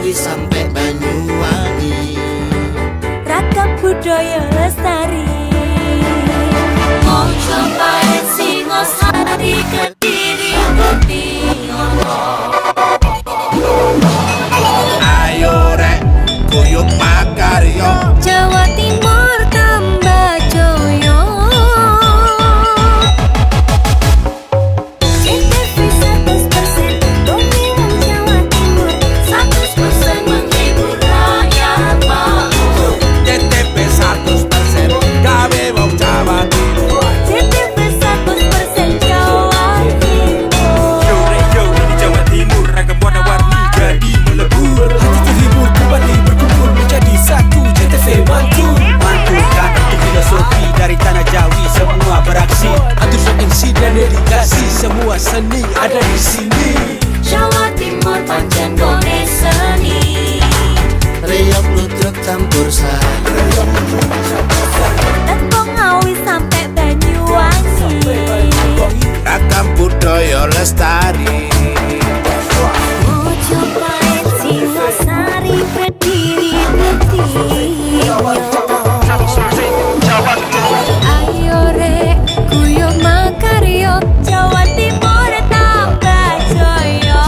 Sampai Banyuwangi, Ragam budaya lestari. Mojopahit, Singosari, Kediri, Kuningan. ayo rek guyub makarya, Jawa Timur tambah joyo. CTV 100% Dominan Jawa Timur, 100% menghibur rakyat makmur. CTP 100% gawe wong Jawa Timur. CTV 100% Jawa Timur. Yo ini Jawa Timur, ragam warna-warni jadi melebur. Hati terhibur kembali berkumpul menjadi satu. JTV Mantul mantulkan arti filosofi dari tanah Jawi, semua beraksi atur MC dan dedikasi, semua seni ada di sini. Jawa Timur pancen gone seni. Riok lutruk campur sari, Teko Ngawi sampai Banyuwangi. ragam budaya lestari. Mojopahit, Singosari, Kediri, Kuningan. Ayo rek guyub makarya, Jawa Timur tambah joyo.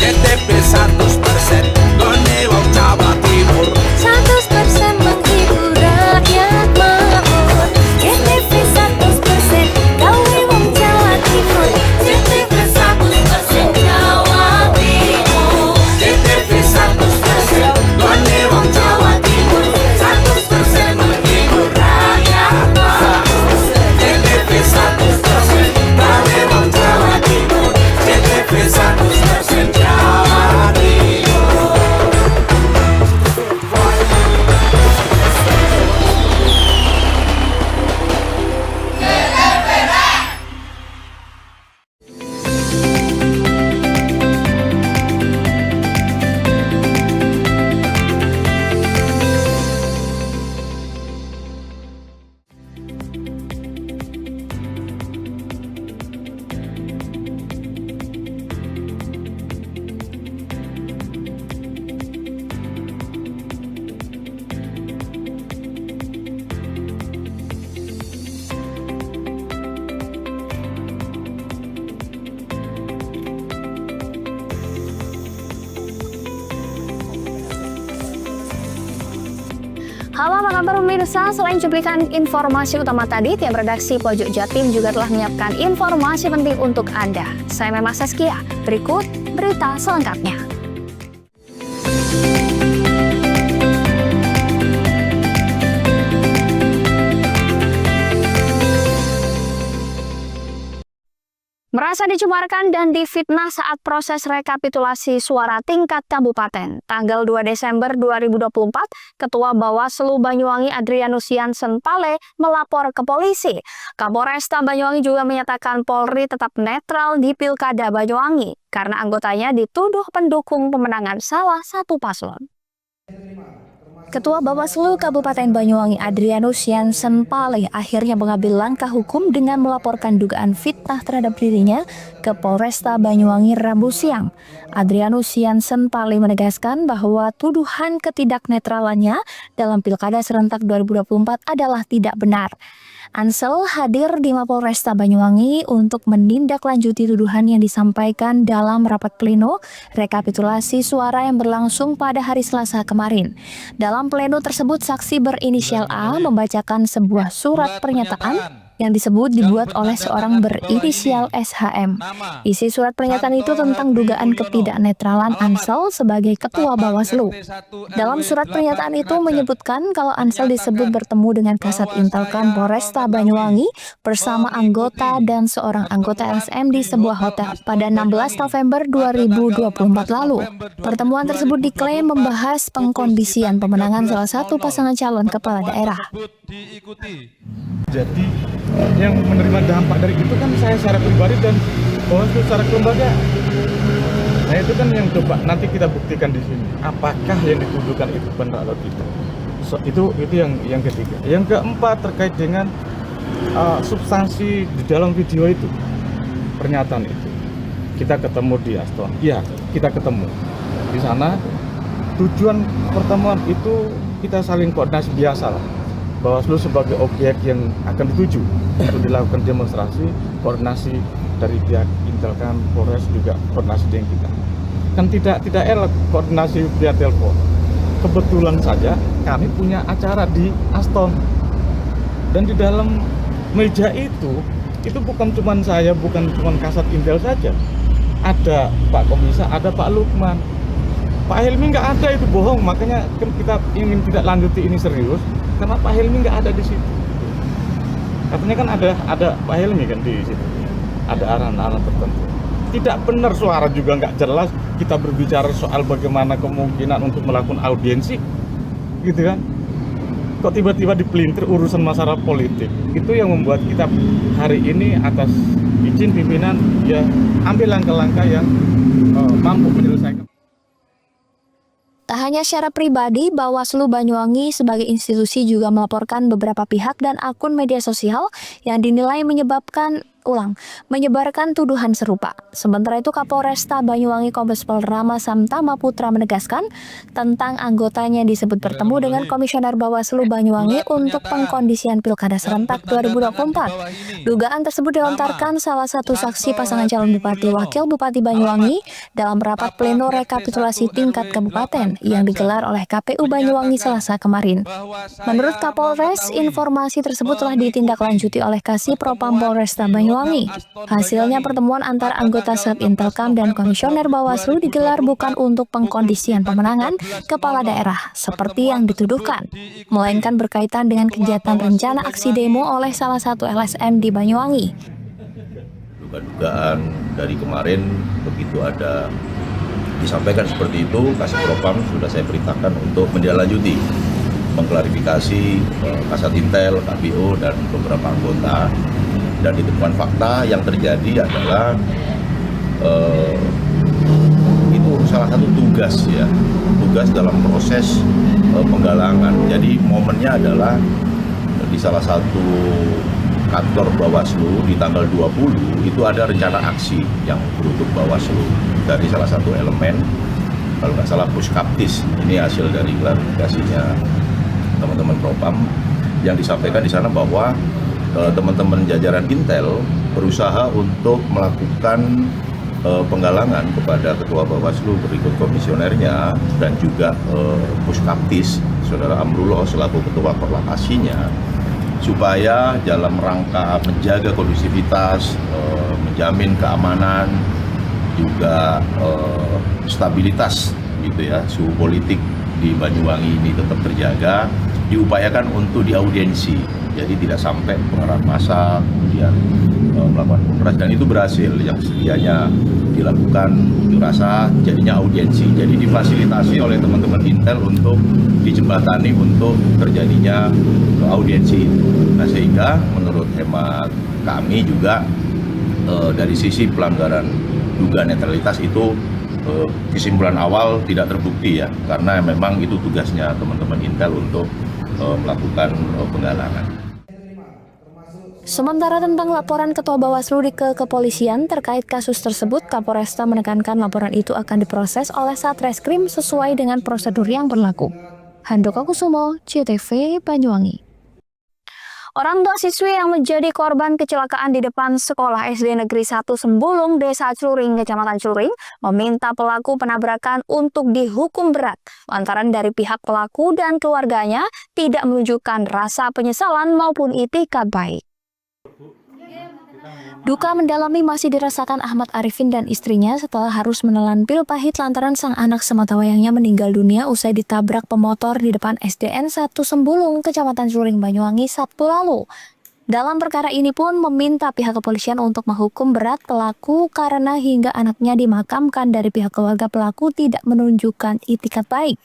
CTP 100% gone wong Jawa Timur. 100% menghibur rakyat makmur. CTV 100% gawe wong Jawa Timur. CTV 100% Jawa Timur. CTP 100% gone wong Jawa Timur. 100% menghibur rakyat makmur. CTP 100% gawe wong Jawa Timur. CTV 100% Jawa Timur. Halo apa kabar pemirsa, selain cuplikan informasi utama tadi, tim redaksi Pojok Jatim juga telah menyiapkan informasi penting untuk Anda. Saya Mema Saskia, berikut berita selengkapnya. Merasa dicemarkan dan difitnah saat proses rekapitulasi suara tingkat kabupaten. Tanggal 2 Desember 2024, Ketua Bawaslu Banyuwangi Adrianus Jansen Pale melapor ke polisi. Kapolresta Banyuwangi juga menyatakan Polri tetap netral di Pilkada Banyuwangi karena anggotanya dituduh pendukung pemenangan salah satu paslon. Ketua Bawaslu Kabupaten Banyuwangi Adrianus Jansen Pale akhirnya mengambil langkah hukum dengan melaporkan dugaan fitnah terhadap dirinya ke Polresta Banyuwangi Rabu siang. Adrianus Jansen Pale menegaskan bahwa tuduhan ketidaknetralannya dalam Pilkada serentak 2024 adalah tidak benar. Ansel hadir di Mapolresta Banyuwangi untuk menindaklanjuti tuduhan yang disampaikan dalam rapat pleno rekapitulasi suara yang berlangsung pada hari Selasa kemarin. Dalam pleno tersebut, saksi berinisial A membacakan sebuah surat pernyataan yang disebut dibuat oleh seorang berinisial SHM. Isi surat pernyataan itu tentang dugaan ketidaknetralan Ansel sebagai Ketua Bawaslu. Dalam surat pernyataan itu menyebutkan kalau Ansel disebut bertemu dengan Kasat Intelkam Polresta Banyuwangi bersama anggota dan seorang anggota LSM di sebuah hotel pada 16 November 2024 lalu. Pertemuan tersebut diklaim membahas pengkondisian pemenangan salah satu pasangan calon kepala daerah. Jadi yang menerima dampak dari itu kan saya secara pribadi dan Bawaslu secara kelembagaan. Nah itu kan yang coba nanti kita buktikan di sini. Apakah yang dituduhkan itu benar atau tidak? Itu yang ketiga. Yang keempat terkait dengan substansi di dalam video itu, pernyataan itu. Kita ketemu di Aston. Iya, kita ketemu di sana. Tujuan pertemuan itu kita saling koordinasi biasa lah. Bawaslu sebagai objek yang akan dituju untuk dilakukan demonstrasi, koordinasi dari pihak Intelkam, Polres juga koordinasi dengan kita. Kan tidak elok koordinasi via telepon. Kebetulan saja kami punya acara di Aston. Dan di dalam meja itu bukan cuma saya, bukan cuma Kasat Intel saja. Ada Pak Komisa, ada Pak Lukman. Pak Helmi nggak ada, itu bohong. Makanya kan kita ingin tidak lanjuti ini serius, karena Pak Helmi nggak ada di situ. Katanya kan ada Pak Helmi kan di situ. Ada arahan-arahan tertentu. Tidak benar, suara juga nggak jelas. Kita berbicara soal bagaimana kemungkinan untuk melakukan audiensi, gitu kan? Kok tiba-tiba dipelintir urusan masalah politik? Itu yang membuat kita hari ini atas izin pimpinan ya ambil langkah-langkah yang mampu menyelesaikan. Tak hanya secara pribadi, Bawaslu Banyuwangi sebagai institusi juga melaporkan beberapa pihak dan akun media sosial yang dinilai menyebarkan tuduhan serupa. Sementara itu Kapolresta Banyuwangi Kombes Pol Rama Samtama Putra menegaskan tentang anggotanya disebut bertemu dengan Komisioner Bawaslu Banyuwangi untuk pengkondisian Pilkada Serentak 2024. Dugaan tersebut dilontarkan salah satu saksi pasangan calon Bupati Wakil Bupati Banyuwangi dalam rapat pleno rekapitulasi tingkat kabupaten yang digelar oleh KPU Banyuwangi Selasa kemarin. Menurut Kapolres, informasi tersebut telah ditindaklanjuti oleh Kasih Propam Polresta Banyuwangi. Hasilnya pertemuan antar anggota Sat Intelkam dan Komisioner Bawaslu digelar bukan untuk pengkondisian pemenangan kepala daerah seperti yang dituduhkan, melainkan berkaitan dengan kegiatan rencana aksi demo oleh salah satu LSM di Banyuwangi. Dugaan dari kemarin begitu ada disampaikan seperti itu, Kasih Propam sudah saya perintahkan untuk menindaklanjuti, mengklarifikasi Kasat Intel, KPU dan beberapa anggota. Dan ditemukan fakta yang terjadi adalah itu salah satu tugas dalam proses penggalangan. Jadi momennya adalah di salah satu kantor Bawaslu di tanggal 20 itu ada rencana aksi yang beruntuk Bawaslu dari salah satu elemen, kalau nggak salah Puskaptis. Ini hasil dari klarifikasinya teman-teman Propam yang disampaikan di sana bahwa teman-teman jajaran Intel berusaha untuk melakukan penggalangan kepada Ketua Bawaslu berikut komisionernya dan juga Puskaptis, Saudara Amrullah selaku Ketua Korlapasinya, supaya dalam rangka menjaga kondusivitas, menjamin keamanan, juga stabilitas gitu ya, suhu politik di Banyuwangi ini tetap terjaga, diupayakan untuk diaudiensi. Jadi tidak sampai pengerahan massa, kemudian melakukan kongres, dan itu berhasil. Yang sedianya dilakukan unjuk rasa, jadinya audiensi. Jadi difasilitasi oleh teman-teman Intel untuk dijembatani untuk terjadinya audiensi itu. Nah sehingga menurut hemat kami juga dari sisi pelanggaran dugaan netralitas itu kesimpulan awal tidak terbukti ya, karena memang itu tugasnya teman-teman Intel untuk melakukan penggalangan. Sementara tentang laporan Ketua Bawaslu ke kepolisian terkait kasus tersebut, Kapolresta menekankan laporan itu akan diproses oleh Satreskrim sesuai dengan prosedur yang berlaku. Handoko Kusumo, CTV Banyuwangi. Orang tua siswi yang menjadi korban kecelakaan di depan sekolah SD Negeri 1 Sembulung, Desa Cluring, Kecamatan Cluring, meminta pelaku penabrakan untuk dihukum berat, lantaran dari pihak pelaku dan keluarganya tidak menunjukkan rasa penyesalan maupun itikat baik. Duka mendalami masih dirasakan Ahmad Arifin dan istrinya setelah harus menelan pil pahit lantaran sang anak sematawayangnya meninggal dunia usai ditabrak pemotor di depan SDN 1 Sembulung, Kecamatan Suling, Banyuwangi, Sabtu lalu. Dalam perkara ini pun meminta pihak kepolisian untuk menghukum berat pelaku karena hingga anaknya dimakamkan dari pihak keluarga pelaku tidak menunjukkan itikat baik.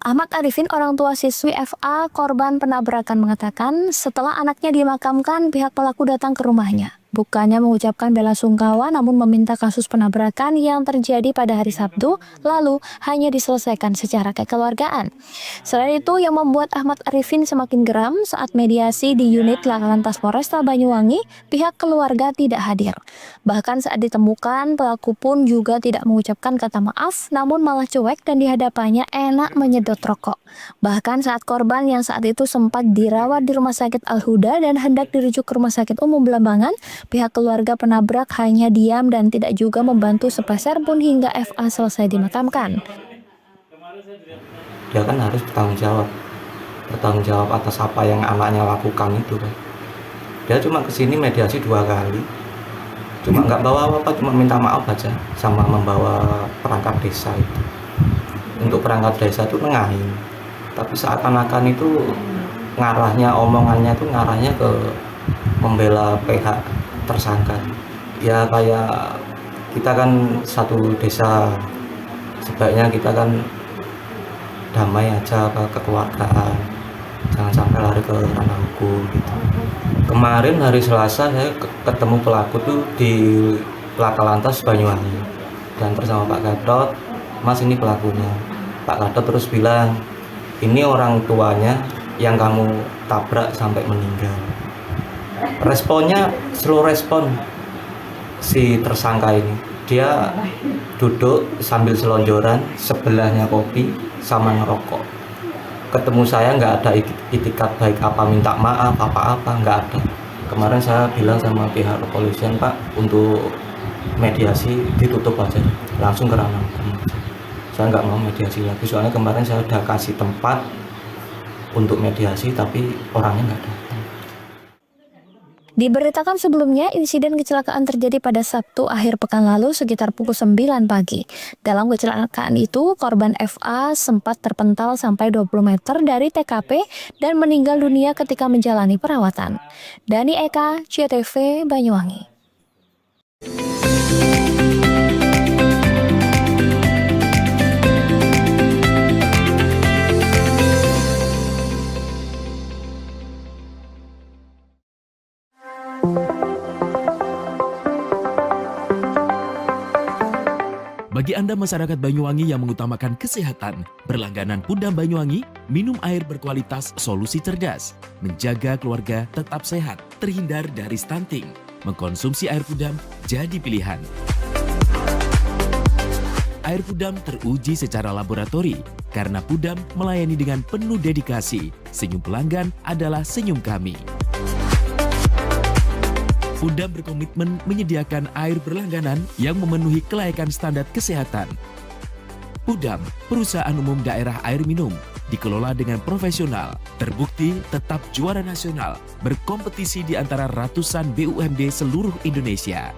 Ahmad Arifin, orang tua siswi FA korban penabrakan, mengatakan setelah anaknya dimakamkan, pihak pelaku datang ke rumahnya. Bukannya mengucapkan bela sungkawa, namun meminta kasus penabrakan yang terjadi pada hari Sabtu lalu hanya diselesaikan secara kekeluargaan. Selain itu, yang membuat Ahmad Arifin semakin geram saat mediasi di unit Laka Lantas Polresta Banyuwangi, pihak keluarga tidak hadir. Bahkan saat ditemukan, pelaku pun juga tidak mengucapkan kata maaf, namun malah cuek dan di hadapannya enak menyedot rokok. Bahkan saat korban yang saat itu sempat dirawat di Rumah Sakit Al-Huda dan hendak dirujuk ke Rumah Sakit Umum Belambangan, pihak keluarga penabrak hanya diam dan tidak juga membantu sepeser pun hingga FA selesai dimakamkan. Dia kan harus bertanggung jawab atas apa yang anaknya lakukan itu kan. Dia cuma kesini mediasi 2 kali, cuma nggak bawa apa-apa, cuma minta maaf aja sama membawa perangkat desa itu. Untuk perangkat desa itu nengahin, tapi seakan-akan itu omongannya itu ngarahnya ke membela pihak tersangka. Ya kayak kita kan satu desa, sebaiknya kita kan damai aja, kekeluargaan, jangan sampai lari ke ranah hukum gitu. Kemarin hari Selasa saya ketemu pelaku tuh di Laka Lantas Banyuwangi, dan bersama Pak Gatot, Mas ini pelakunya. Pak Gatot terus bilang, ini orang tuanya yang kamu tabrak sampai meninggal. Responnya slow respon si tersangka ini. Dia duduk sambil selonjoran, sebelahnya kopi sama ngerokok. Ketemu saya nggak ada itikat baik apa minta maaf apa-apa, nggak ada. Kemarin saya bilang sama pihak kepolisian, Pak, untuk mediasi ditutup aja, langsung ke ranah hukum. Saya nggak mau mediasi lagi, soalnya kemarin saya udah kasih tempat untuk mediasi tapi orangnya nggak datang. Diberitakan sebelumnya, insiden kecelakaan terjadi pada Sabtu akhir pekan lalu sekitar pukul 9 pagi. Dalam kecelakaan itu, korban FA sempat terpental sampai 20 meter dari TKP dan meninggal dunia ketika menjalani perawatan. Dani Eka, CTV, Banyuwangi. Bagi Anda masyarakat Banyuwangi yang mengutamakan kesehatan, berlangganan Pudam Banyuwangi, minum air berkualitas solusi cerdas, menjaga keluarga tetap sehat, terhindar dari stunting. Mengkonsumsi air Pudam jadi pilihan. Air Pudam teruji secara laboratori karena Pudam melayani dengan penuh dedikasi. Senyum pelanggan adalah senyum kami. Pudam berkomitmen menyediakan air berlangganan yang memenuhi kelayakan standar kesehatan. Pudam, perusahaan umum daerah air minum, dikelola dengan profesional, terbukti tetap juara nasional, berkompetisi di antara ratusan BUMD seluruh Indonesia.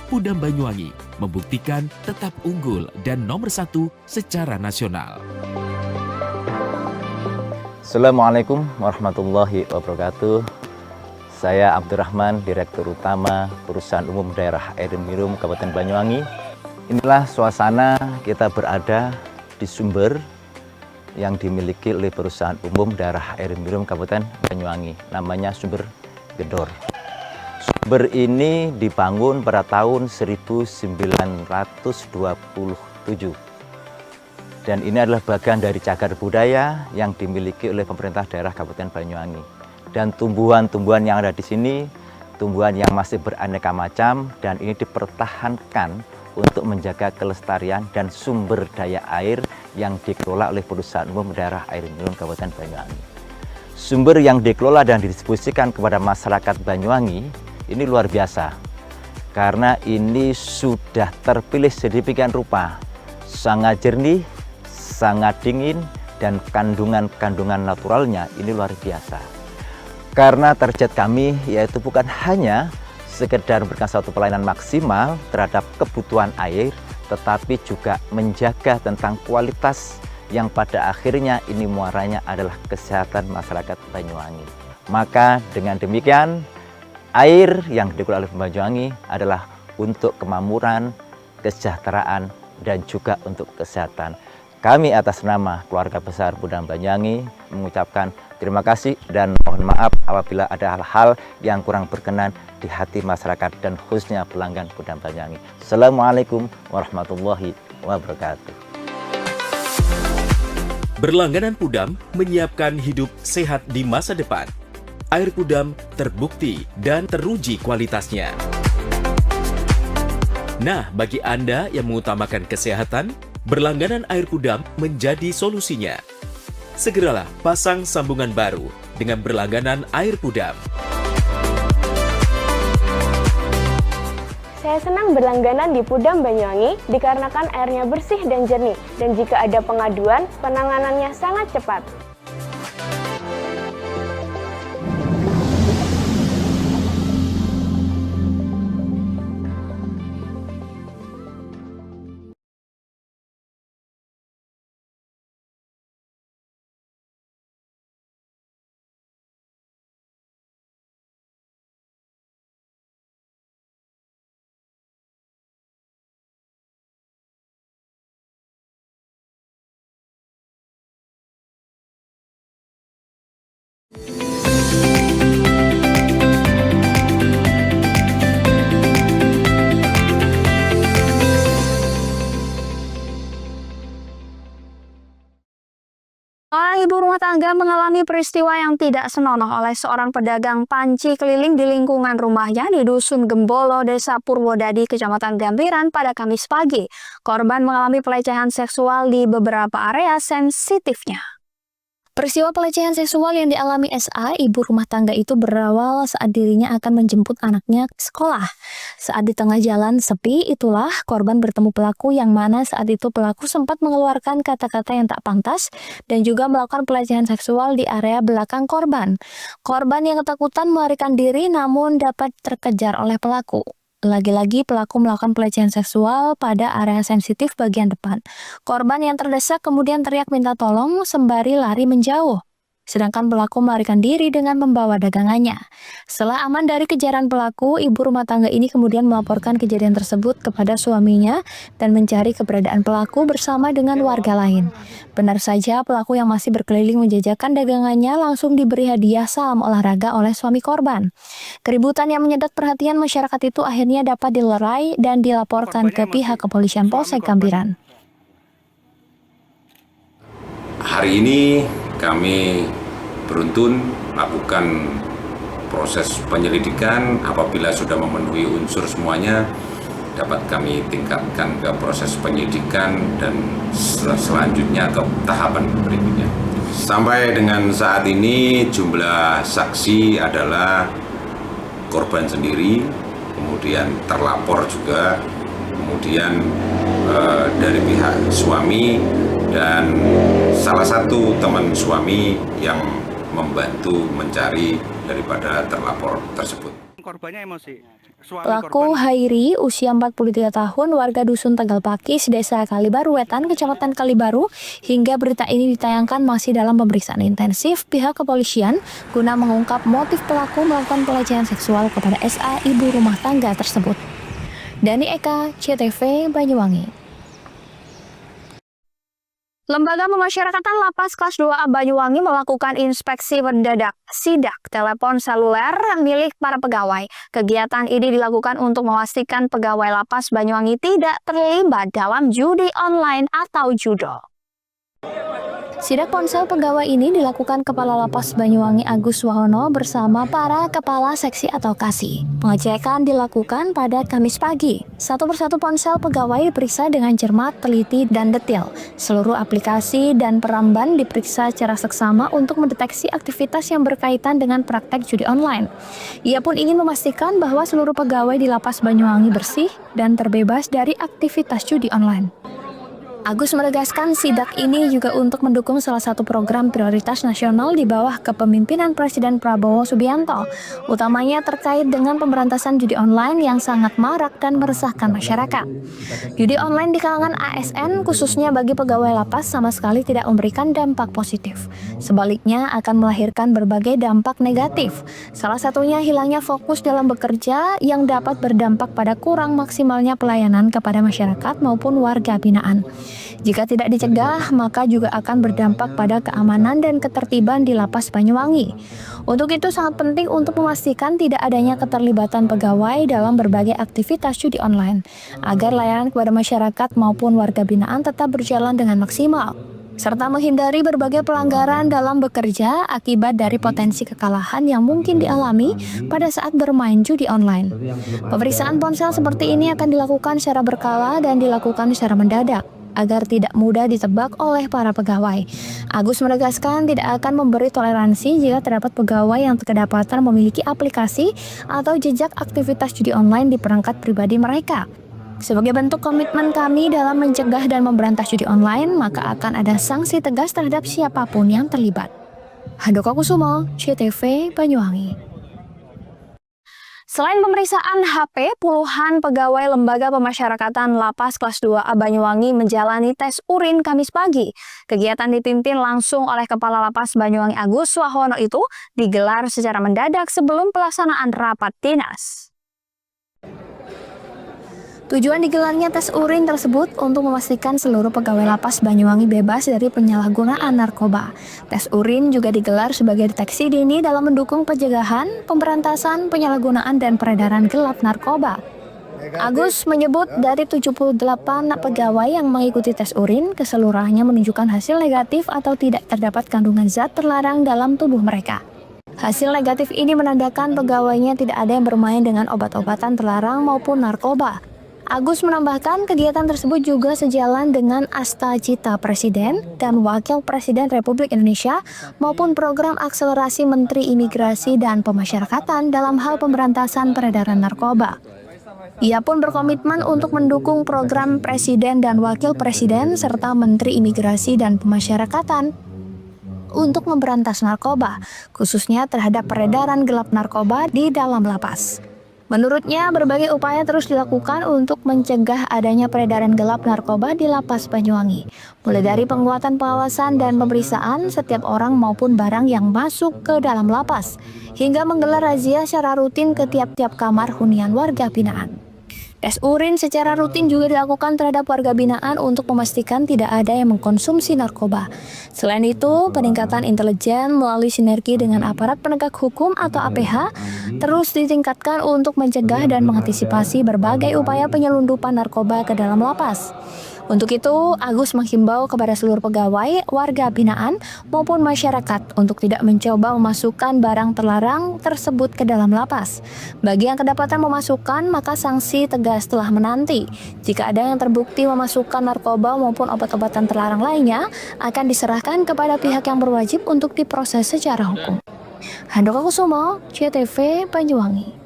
Pudam Banyuwangi membuktikan tetap unggul dan nomor 1 secara nasional. Assalamualaikum warahmatullahi wabarakatuh. Saya Abdurrahman, Direktur Utama Perusahaan Umum Daerah Air Minum Kabupaten Banyuwangi. Inilah suasana kita berada di sumber yang dimiliki oleh Perusahaan Umum Daerah Air Minum Kabupaten Banyuwangi. Namanya Sumber Gedor. Sumber ini dibangun pada tahun 1927. Dan ini adalah bagian dari cagar budaya yang dimiliki oleh pemerintah daerah Kabupaten Banyuwangi. Dan tumbuhan-tumbuhan yang ada di sini, tumbuhan yang masih beraneka macam, dan ini dipertahankan untuk menjaga kelestarian dan sumber daya air yang dikelola oleh Perusahaan Umum Daerah Air Minum Kabupaten Banyuwangi. Sumber yang dikelola dan didistribusikan kepada masyarakat Banyuwangi ini luar biasa, karena ini sudah terpilih sedemikian rupa, sangat jernih, sangat dingin, dan kandungan-kandungan naturalnya ini luar biasa. Karena target kami yaitu bukan hanya sekedar memberikan suatu pelayanan maksimal terhadap kebutuhan air, tetapi juga menjaga tentang kualitas yang pada akhirnya ini muaranya adalah kesehatan masyarakat Banyuwangi. Maka dengan demikian, air yang dikelola oleh Banyuwangi adalah untuk kemakmuran, kesejahteraan, dan juga untuk kesehatan. Kami atas nama keluarga besar Pudam Banyuwangi mengucapkan terima kasih dan mohon maaf apabila ada hal-hal yang kurang berkenan di hati masyarakat dan khususnya pelanggan Pudam Banyuwangi. Assalamualaikum warahmatullahi wabarakatuh. Berlangganan Pudam menyiapkan hidup sehat di masa depan. Air Pudam terbukti dan teruji kualitasnya. Nah, bagi Anda yang mengutamakan kesehatan, berlangganan air Pudam menjadi solusinya. Segeralah pasang sambungan baru dengan berlangganan air Pudam. Saya senang berlangganan di Pudam Banyuwangi dikarenakan airnya bersih dan jernih, dan jika ada pengaduan, penanganannya sangat cepat. Seorang ibu rumah tangga mengalami peristiwa yang tidak senonoh oleh seorang pedagang panci keliling di lingkungan rumahnya di Dusun Gembolo, Desa Purwodadi, Kecamatan Gambiran pada Kamis pagi. Korban mengalami pelecehan seksual di beberapa area sensitifnya. Peristiwa pelecehan seksual yang dialami SA, ibu rumah tangga itu berawal saat dirinya akan menjemput anaknya ke sekolah. Saat di tengah jalan sepi, itulah korban bertemu pelaku yang mana saat itu pelaku sempat mengeluarkan kata-kata yang tak pantas dan juga melakukan pelecehan seksual di area belakang korban. Korban yang ketakutan melarikan diri namun dapat terkejar oleh pelaku. Lagi-lagi pelaku melakukan pelecehan seksual pada area sensitif bagian depan. Korban yang terdesak kemudian teriak minta tolong sembari lari menjauh. Sedangkan pelaku melarikan diri dengan membawa dagangannya. Setelah aman dari kejaran pelaku, ibu rumah tangga ini kemudian melaporkan kejadian tersebut kepada suaminya dan mencari keberadaan pelaku bersama dengan warga lain. Benar saja, pelaku yang masih berkeliling menjajakan dagangannya langsung diberi hadiah salam olahraga oleh suami korban. Keributan yang menyedot perhatian masyarakat itu akhirnya dapat dilerai dan dilaporkan ke pihak kepolisian Polsek Gambiran. Hari ini kami beruntun melakukan proses penyelidikan. Apabila sudah memenuhi unsur semuanya, dapat kami tingkatkan ke proses penyidikan dan selanjutnya ke tahapan berikutnya. Sampai dengan saat ini jumlah saksi adalah korban sendiri, kemudian terlapor juga, kemudian dari pihak suami dan salah satu teman suami yang membantu mencari daripada terlapor tersebut. Korbannya emosi. Pelaku Hairi, usia 43 tahun, warga Dusun Tegal Pakis, Desa Kalibaru Wetan, Kecamatan Kalibaru. Hingga berita ini ditayangkan masih dalam pemeriksaan intensif pihak kepolisian guna mengungkap motif pelaku melakukan pelecehan seksual kepada SA, ibu rumah tangga tersebut. Dani Eka, CTV Banyuwangi. Lembaga Pemasyarakatan Lapas Kelas 2A Banyuwangi melakukan inspeksi mendadak sidak telepon seluler milik para pegawai. Kegiatan ini dilakukan untuk memastikan pegawai Lapas Banyuwangi tidak terlibat dalam judi online atau judo. Sidak ponsel pegawai ini dilakukan Kepala Lapas Banyuwangi Agus Wahono bersama para kepala seksi atau kasi. Pengecekan dilakukan pada Kamis pagi. Satu persatu ponsel pegawai diperiksa dengan cermat, teliti, dan detail. Seluruh aplikasi dan peramban diperiksa secara seksama untuk mendeteksi aktivitas yang berkaitan dengan praktek judi online. Ia pun ingin memastikan bahwa seluruh pegawai di Lapas Banyuwangi bersih dan terbebas dari aktivitas judi online. Agus menegaskan sidak ini juga untuk mendukung salah satu program prioritas nasional di bawah kepemimpinan Presiden Prabowo Subianto, utamanya terkait dengan pemberantasan judi online yang sangat marak dan meresahkan masyarakat. Judi online di kalangan ASN, khususnya bagi pegawai lapas, sama sekali tidak memberikan dampak positif. Sebaliknya akan melahirkan berbagai dampak negatif. Salah satunya hilangnya fokus dalam bekerja yang dapat berdampak pada kurang maksimalnya pelayanan kepada masyarakat maupun warga binaan. Jika tidak dicegah, maka juga akan berdampak pada keamanan dan ketertiban di Lapas Banyuwangi. Untuk itu sangat penting untuk memastikan tidak adanya keterlibatan pegawai dalam berbagai aktivitas judi online, agar layanan kepada masyarakat maupun warga binaan tetap berjalan dengan maksimal, serta menghindari berbagai pelanggaran dalam bekerja akibat dari potensi kekalahan yang mungkin dialami pada saat bermain judi online. Pemeriksaan ponsel seperti ini akan dilakukan secara berkala dan dilakukan secara mendadak, agar tidak mudah ditebak oleh para pegawai. Agus menegaskan tidak akan memberi toleransi jika terdapat pegawai yang kedapatan memiliki aplikasi atau jejak aktivitas judi online di perangkat pribadi mereka. Sebagai bentuk komitmen kami dalam mencegah dan memberantas judi online, maka akan ada sanksi tegas terhadap siapapun yang terlibat. Handoko Kusumo, CTV Banyuwangi. Selain pemeriksaan HP, puluhan pegawai Lembaga Pemasyarakatan Lapas Kelas 2A Banyuwangi menjalani tes urin Kamis pagi. Kegiatan dipimpin langsung oleh Kepala Lapas Banyuwangi Agus Wahono itu digelar secara mendadak sebelum pelaksanaan rapat dinas. Tujuan digelarnya tes urin tersebut untuk memastikan seluruh pegawai lapas Banyuwangi bebas dari penyalahgunaan narkoba. Tes urin juga digelar sebagai deteksi dini dalam mendukung pencegahan, pemberantasan, penyalahgunaan, dan peredaran gelap narkoba. Agus menyebut dari 78 pegawai yang mengikuti tes urin, keseluruhannya menunjukkan hasil negatif atau tidak terdapat kandungan zat terlarang dalam tubuh mereka. Hasil negatif ini menandakan pegawainya tidak ada yang bermain dengan obat-obatan terlarang maupun narkoba. Agus menambahkan kegiatan tersebut juga sejalan dengan Asta Cita Presiden dan Wakil Presiden Republik Indonesia maupun program akselerasi Menteri Imigrasi dan Pemasyarakatan dalam hal pemberantasan peredaran narkoba. Ia pun berkomitmen untuk mendukung program Presiden dan Wakil Presiden serta Menteri Imigrasi dan Pemasyarakatan untuk memberantas narkoba, khususnya terhadap peredaran gelap narkoba di dalam lapas. Menurutnya, berbagai upaya terus dilakukan untuk mencegah adanya peredaran gelap narkoba di Lapas Banyuwangi, mulai dari penguatan pengawasan dan pemeriksaan setiap orang maupun barang yang masuk ke dalam lapas, hingga menggelar razia secara rutin ke tiap-tiap kamar hunian warga binaan. Tes urin secara rutin juga dilakukan terhadap warga binaan untuk memastikan tidak ada yang mengkonsumsi narkoba. Selain itu, peningkatan intelijen melalui sinergi dengan aparat penegak hukum atau APH terus ditingkatkan untuk mencegah dan mengantisipasi berbagai upaya penyelundupan narkoba ke dalam lapas. Untuk itu, Agus menghimbau kepada seluruh pegawai, warga binaan, maupun masyarakat untuk tidak mencoba memasukkan barang terlarang tersebut ke dalam lapas. Bagi yang kedapatan memasukkan, maka sanksi tegas telah menanti. Jika ada yang terbukti memasukkan narkoba maupun obat-obatan terlarang lainnya, akan diserahkan kepada pihak yang berwajib untuk diproses secara hukum. Handoko Kusumo, CTV Banyuwangi.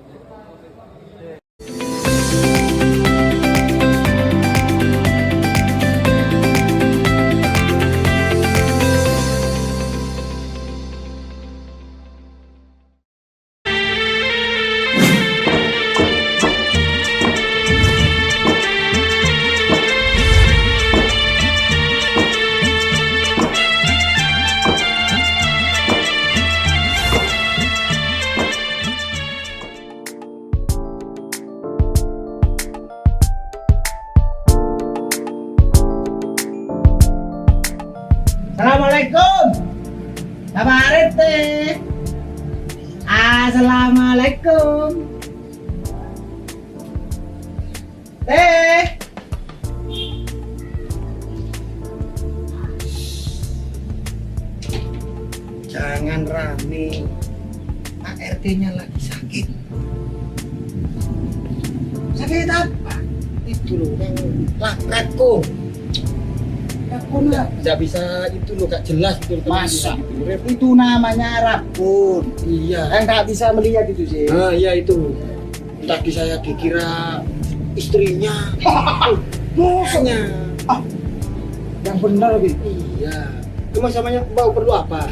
Assalamualaikum. Kabaret teh. Assalamualaikum. Teh. Jangan rame. Pak RT-nya lagi sakit. Sakit apa? Itu loh yang lakatku. Rakun nggak bisa itu loh, gak jelas itu. Masa? Itu namanya rakun. Iya. Nggak bisa melihat itu sih. Ah iya itu. Tadi saya dikira istrinya. Bosnya. Yang benar gitu. Iya. Cuma samanya mau perlu apa?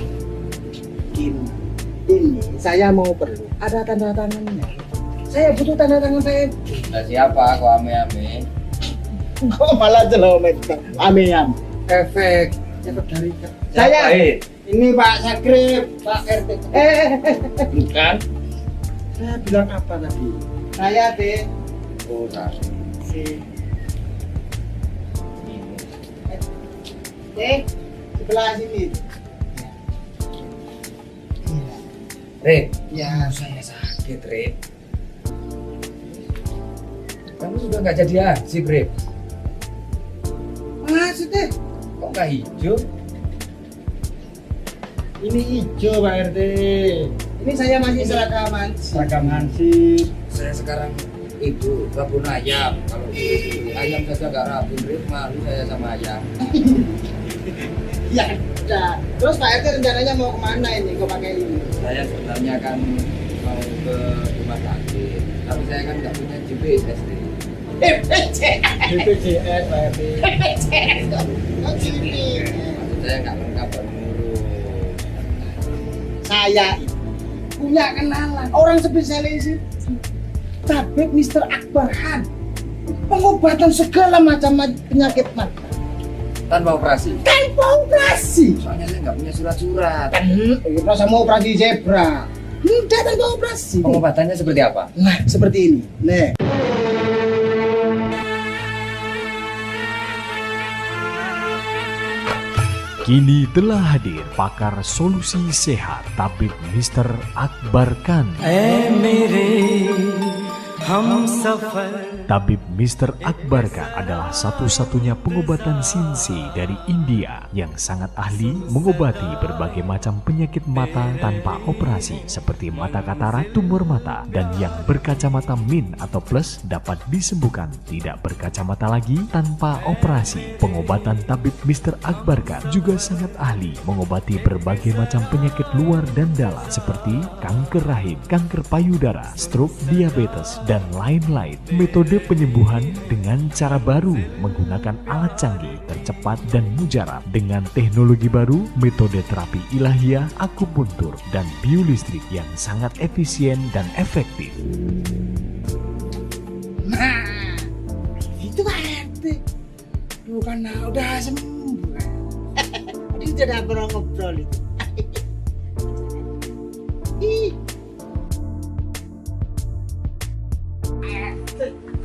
Ini saya mau perlu ada tanda tangannya. Saya butuh tanda tangan saya. Nah, siapa kok ame-ame? Kok malah jelomet ame-ame? Efek dari saya. Ini Pak Sakrip, Pak RT. Bukan. Saya bilang apa tadi? Saya deh. Oh, sebelah sini. Rip, Ya, saya sakit, Rip. Kamu sudah nggak jadi haji, Rip. maksudnya Kok nggak hijau? ini hijau Pak RT. Ini saya masih seragam hansip. Saya sekarang itu kebun ayam. Kalau ayam saja nggak rapi, Rip, malu saya sama ayam. Ya, udah. Terus Pak RT rencananya mau kemana ini? Kok pakai ini? Saya sebenarnya kan mau ke rumah sakit, tapi saya kan nggak punya GPS, Rip. BPJS Pak RT. Maksud saya nggak lengkap dan ngurus. Saya itu punya kenalan orang spesialis itu. Tabib Mr. Akbar Khan. Pengobatan segala macam penyakit mata. Tanpa operasi. Tanpa operasi. Soalnya saya nggak punya surat-surat. Masa mau operasi zebra? Enggak, tanpa operasi. Pengobatannya seperti apa? Nah, seperti ini. Nih. Kini telah hadir pakar solusi sehat Tabib Mr. Akbar Khan. Tabib Mr. Akbar Khan adalah satu-satunya pengobatan sinsi dari India yang sangat ahli mengobati berbagai macam penyakit mata tanpa operasi seperti mata katarak, tumor mata, dan yang berkacamata min atau plus dapat disembuhkan tidak berkacamata lagi tanpa operasi. Pengobatan Tabib Mr. Akbar Khan juga sangat ahli mengobati berbagai macam penyakit luar dan dalam seperti kanker rahim, kanker payudara, stroke, diabetes, dan lain-lain. Metode penyembuhan dengan cara baru menggunakan alat canggih, tercepat dan mujarab dengan teknologi baru, metode terapi ilahiyah, akupuntur, dan biolistrik yang sangat efisien dan efektif. Nah, itu Pak RT. Bukan udah sembuh. Tadi sudah pernah ngobrol itu.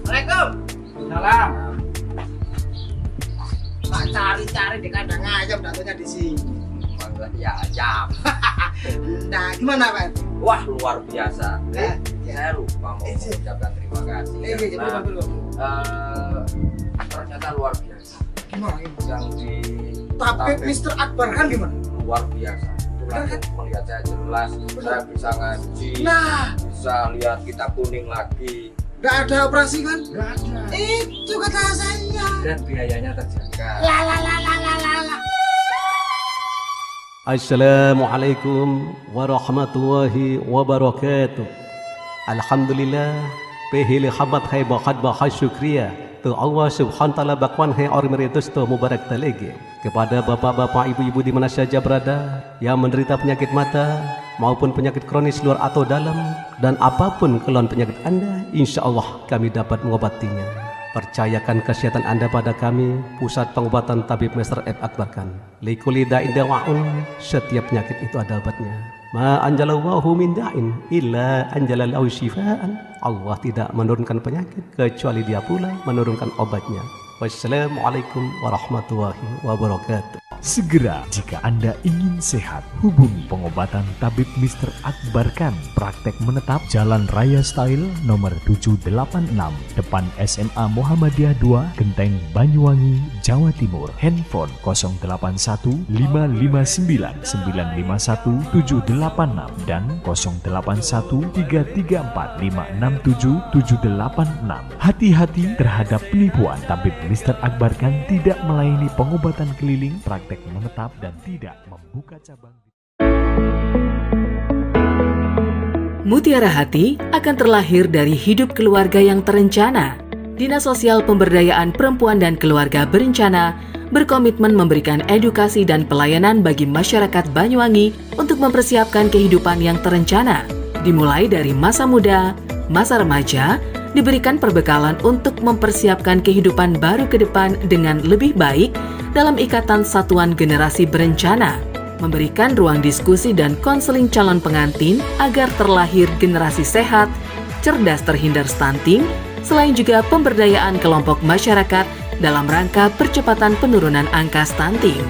Assalamualaikum. Salam. Tak cari-cari di kandang ayam, datanya di sini. Ya ayam. Nah, gimana Pak? Wah, luar biasa. Saya lupa mau mengucapkan terima kasih. Ternyata luar biasa. Gimana? Yang di Tabib Mr. Akbar Khan gimana? Luar biasa. Langsung melihat saya jelas, saya bisa ngaji, Nah, bisa lihat kitab kuning lagi. nggak ada operasi kan? Nggak ada. Itu kata saya. Dan biayanya terjaga. La. Assalamualaikum warahmatullahi wabarakatuh. Alhamdulillah, pehili khabat hai bakhad bahas syukriya. Tu Allah subhanahu ta'ala bakwan hai ormeritus tu mubarak talegi. Kepada bapak-bapak, ibu-ibu di mana saja berada yang menderita penyakit mata maupun penyakit kronis luar atau dalam, dan apapun keluhan penyakit Anda, insya Allah kami dapat mengobatinya. Percayakan kesehatan Anda pada kami, Pusat Pengobatan Tabib Mr. Akbar Khan. Likuli da'in dawa'un, setiap penyakit itu ada obatnya. Ma anjalallahu min da'in illa anjalalahu syifaan. Allah tidak menurunkan penyakit kecuali Dia pula menurunkan obatnya. Wassalamualaikum warahmatullahi wabarakatuh. Segera jika Anda ingin sehat, hubungi pengobatan Tabib Mr. Akbar Khan. Praktek menetap Jalan Raya Style nomor 786, depan SMA Muhammadiyah 2, Genteng, Banyuwangi, Jawa Timur. Handphone 081 559 951 786 dan 081 334 567 786. Hati-hati terhadap penipuan. Tabib Mr. Akbar Khan tidak melayani pengobatan keliling, praktek menetap, dan tidak membuka cabang. Mutiara Hati akan terlahir dari hidup keluarga yang terencana. Dinas Sosial Pemberdayaan Perempuan dan Keluarga berencana berkomitmen memberikan edukasi dan pelayanan bagi masyarakat Banyuwangi untuk mempersiapkan kehidupan yang terencana. Dimulai dari masa muda, masa remaja, diberikan perbekalan untuk mempersiapkan kehidupan baru ke depan dengan lebih baik dalam ikatan satuan generasi berencana, memberikan ruang diskusi dan konseling calon pengantin agar terlahir generasi sehat, cerdas terhindar stunting, selain juga pemberdayaan kelompok masyarakat dalam rangka percepatan penurunan angka stunting.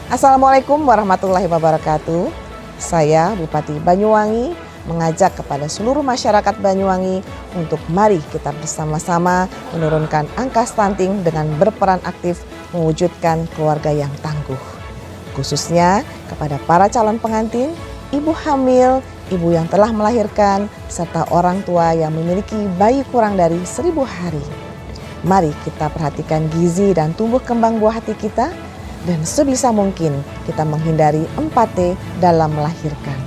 Assalamualaikum warahmatullahi wabarakatuh. Saya Bupati Banyuwangi mengajak kepada seluruh masyarakat Banyuwangi untuk mari kita bersama-sama menurunkan angka stunting dengan berperan aktif mewujudkan keluarga yang tangguh. Khususnya kepada para calon pengantin, ibu hamil, ibu yang telah melahirkan, serta orang tua yang memiliki bayi kurang dari 1000 hari. Mari kita perhatikan gizi dan tumbuh kembang buah hati kita, dan sebisa mungkin kita menghindari 4T dalam melahirkan.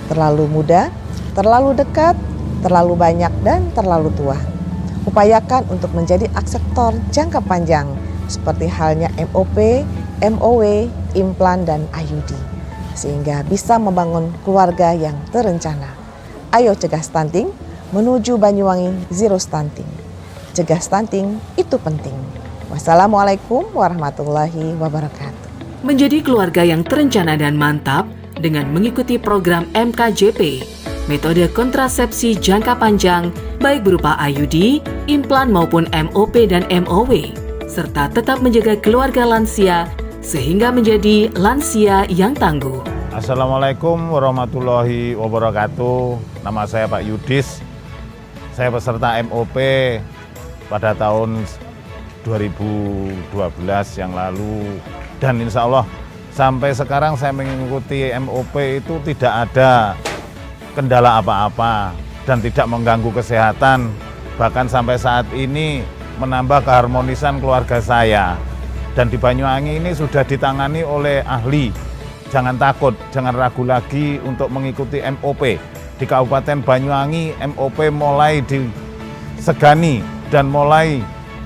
Terlalu muda, terlalu dekat, terlalu banyak, dan terlalu tua. Upayakan untuk menjadi akseptor jangka panjang, seperti halnya MOP, MOW, implan, dan IUD, sehingga bisa membangun keluarga yang terencana. Ayo cegah stunting, menuju Banyuwangi Zero Stunting. Cegah stunting itu penting. Wassalamualaikum warahmatullahi wabarakatuh. Menjadi keluarga yang terencana dan mantap dengan mengikuti program MKJP, metode kontrasepsi jangka panjang, baik berupa IUD, implan maupun MOP dan MOW, serta tetap menjaga keluarga lansia sehingga menjadi lansia yang tangguh. Assalamualaikum warahmatullahi wabarakatuh. Nama saya Pak Yudis. Saya peserta MOP pada tahun 2012 yang lalu, dan insya Allah sampai sekarang saya mengikuti MOP itu tidak ada kendala apa-apa dan tidak mengganggu kesehatan, bahkan sampai saat ini menambah keharmonisan keluarga saya. Dan di Banyuwangi ini sudah ditangani oleh ahli. Jangan takut, jangan ragu lagi untuk mengikuti MOP. Di Kabupaten Banyuwangi MOP mulai disegani dan mulai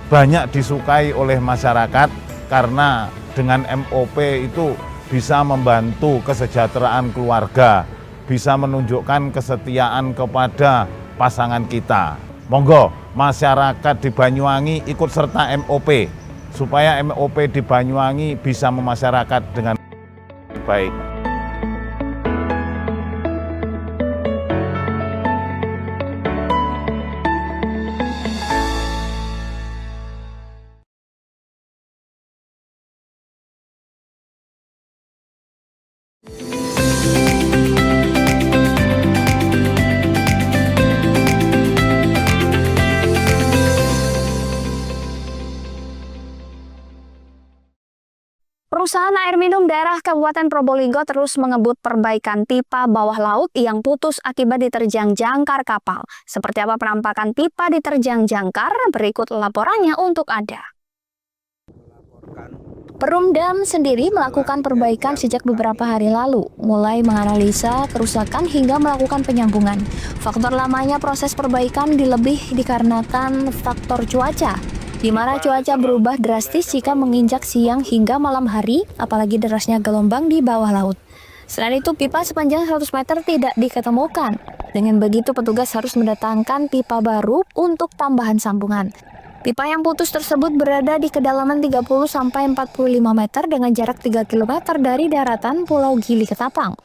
banyak disukai oleh masyarakat, karena dengan MOP itu bisa membantu kesejahteraan keluarga, bisa menunjukkan kesetiaan kepada pasangan kita. Monggo masyarakat di Banyuwangi ikut serta MOP, supaya MOP di Banyuwangi bisa memasyarakat dengan baik. Perusahaan air minum daerah Kabupaten Probolinggo terus mengebut perbaikan pipa bawah laut yang putus akibat diterjang jangkar kapal. Seperti apa penampakan pipa diterjang jangkar? Berikut laporannya untuk Anda. Perumdam sendiri melakukan perbaikan sejak beberapa hari lalu, mulai menganalisa kerusakan hingga melakukan penyambungan. Faktor lamanya proses perbaikan dilebih dikarenakan faktor cuaca, di mana cuaca berubah drastis jika menginjak siang hingga malam hari, apalagi derasnya gelombang di bawah laut. Selain itu, pipa sepanjang 100 meter tidak diketemukan. Dengan begitu, petugas harus mendatangkan pipa baru untuk tambahan sambungan. Pipa yang putus tersebut berada di kedalaman 30-45 meter dengan jarak 3 km dari daratan Pulau Gili Ketapang.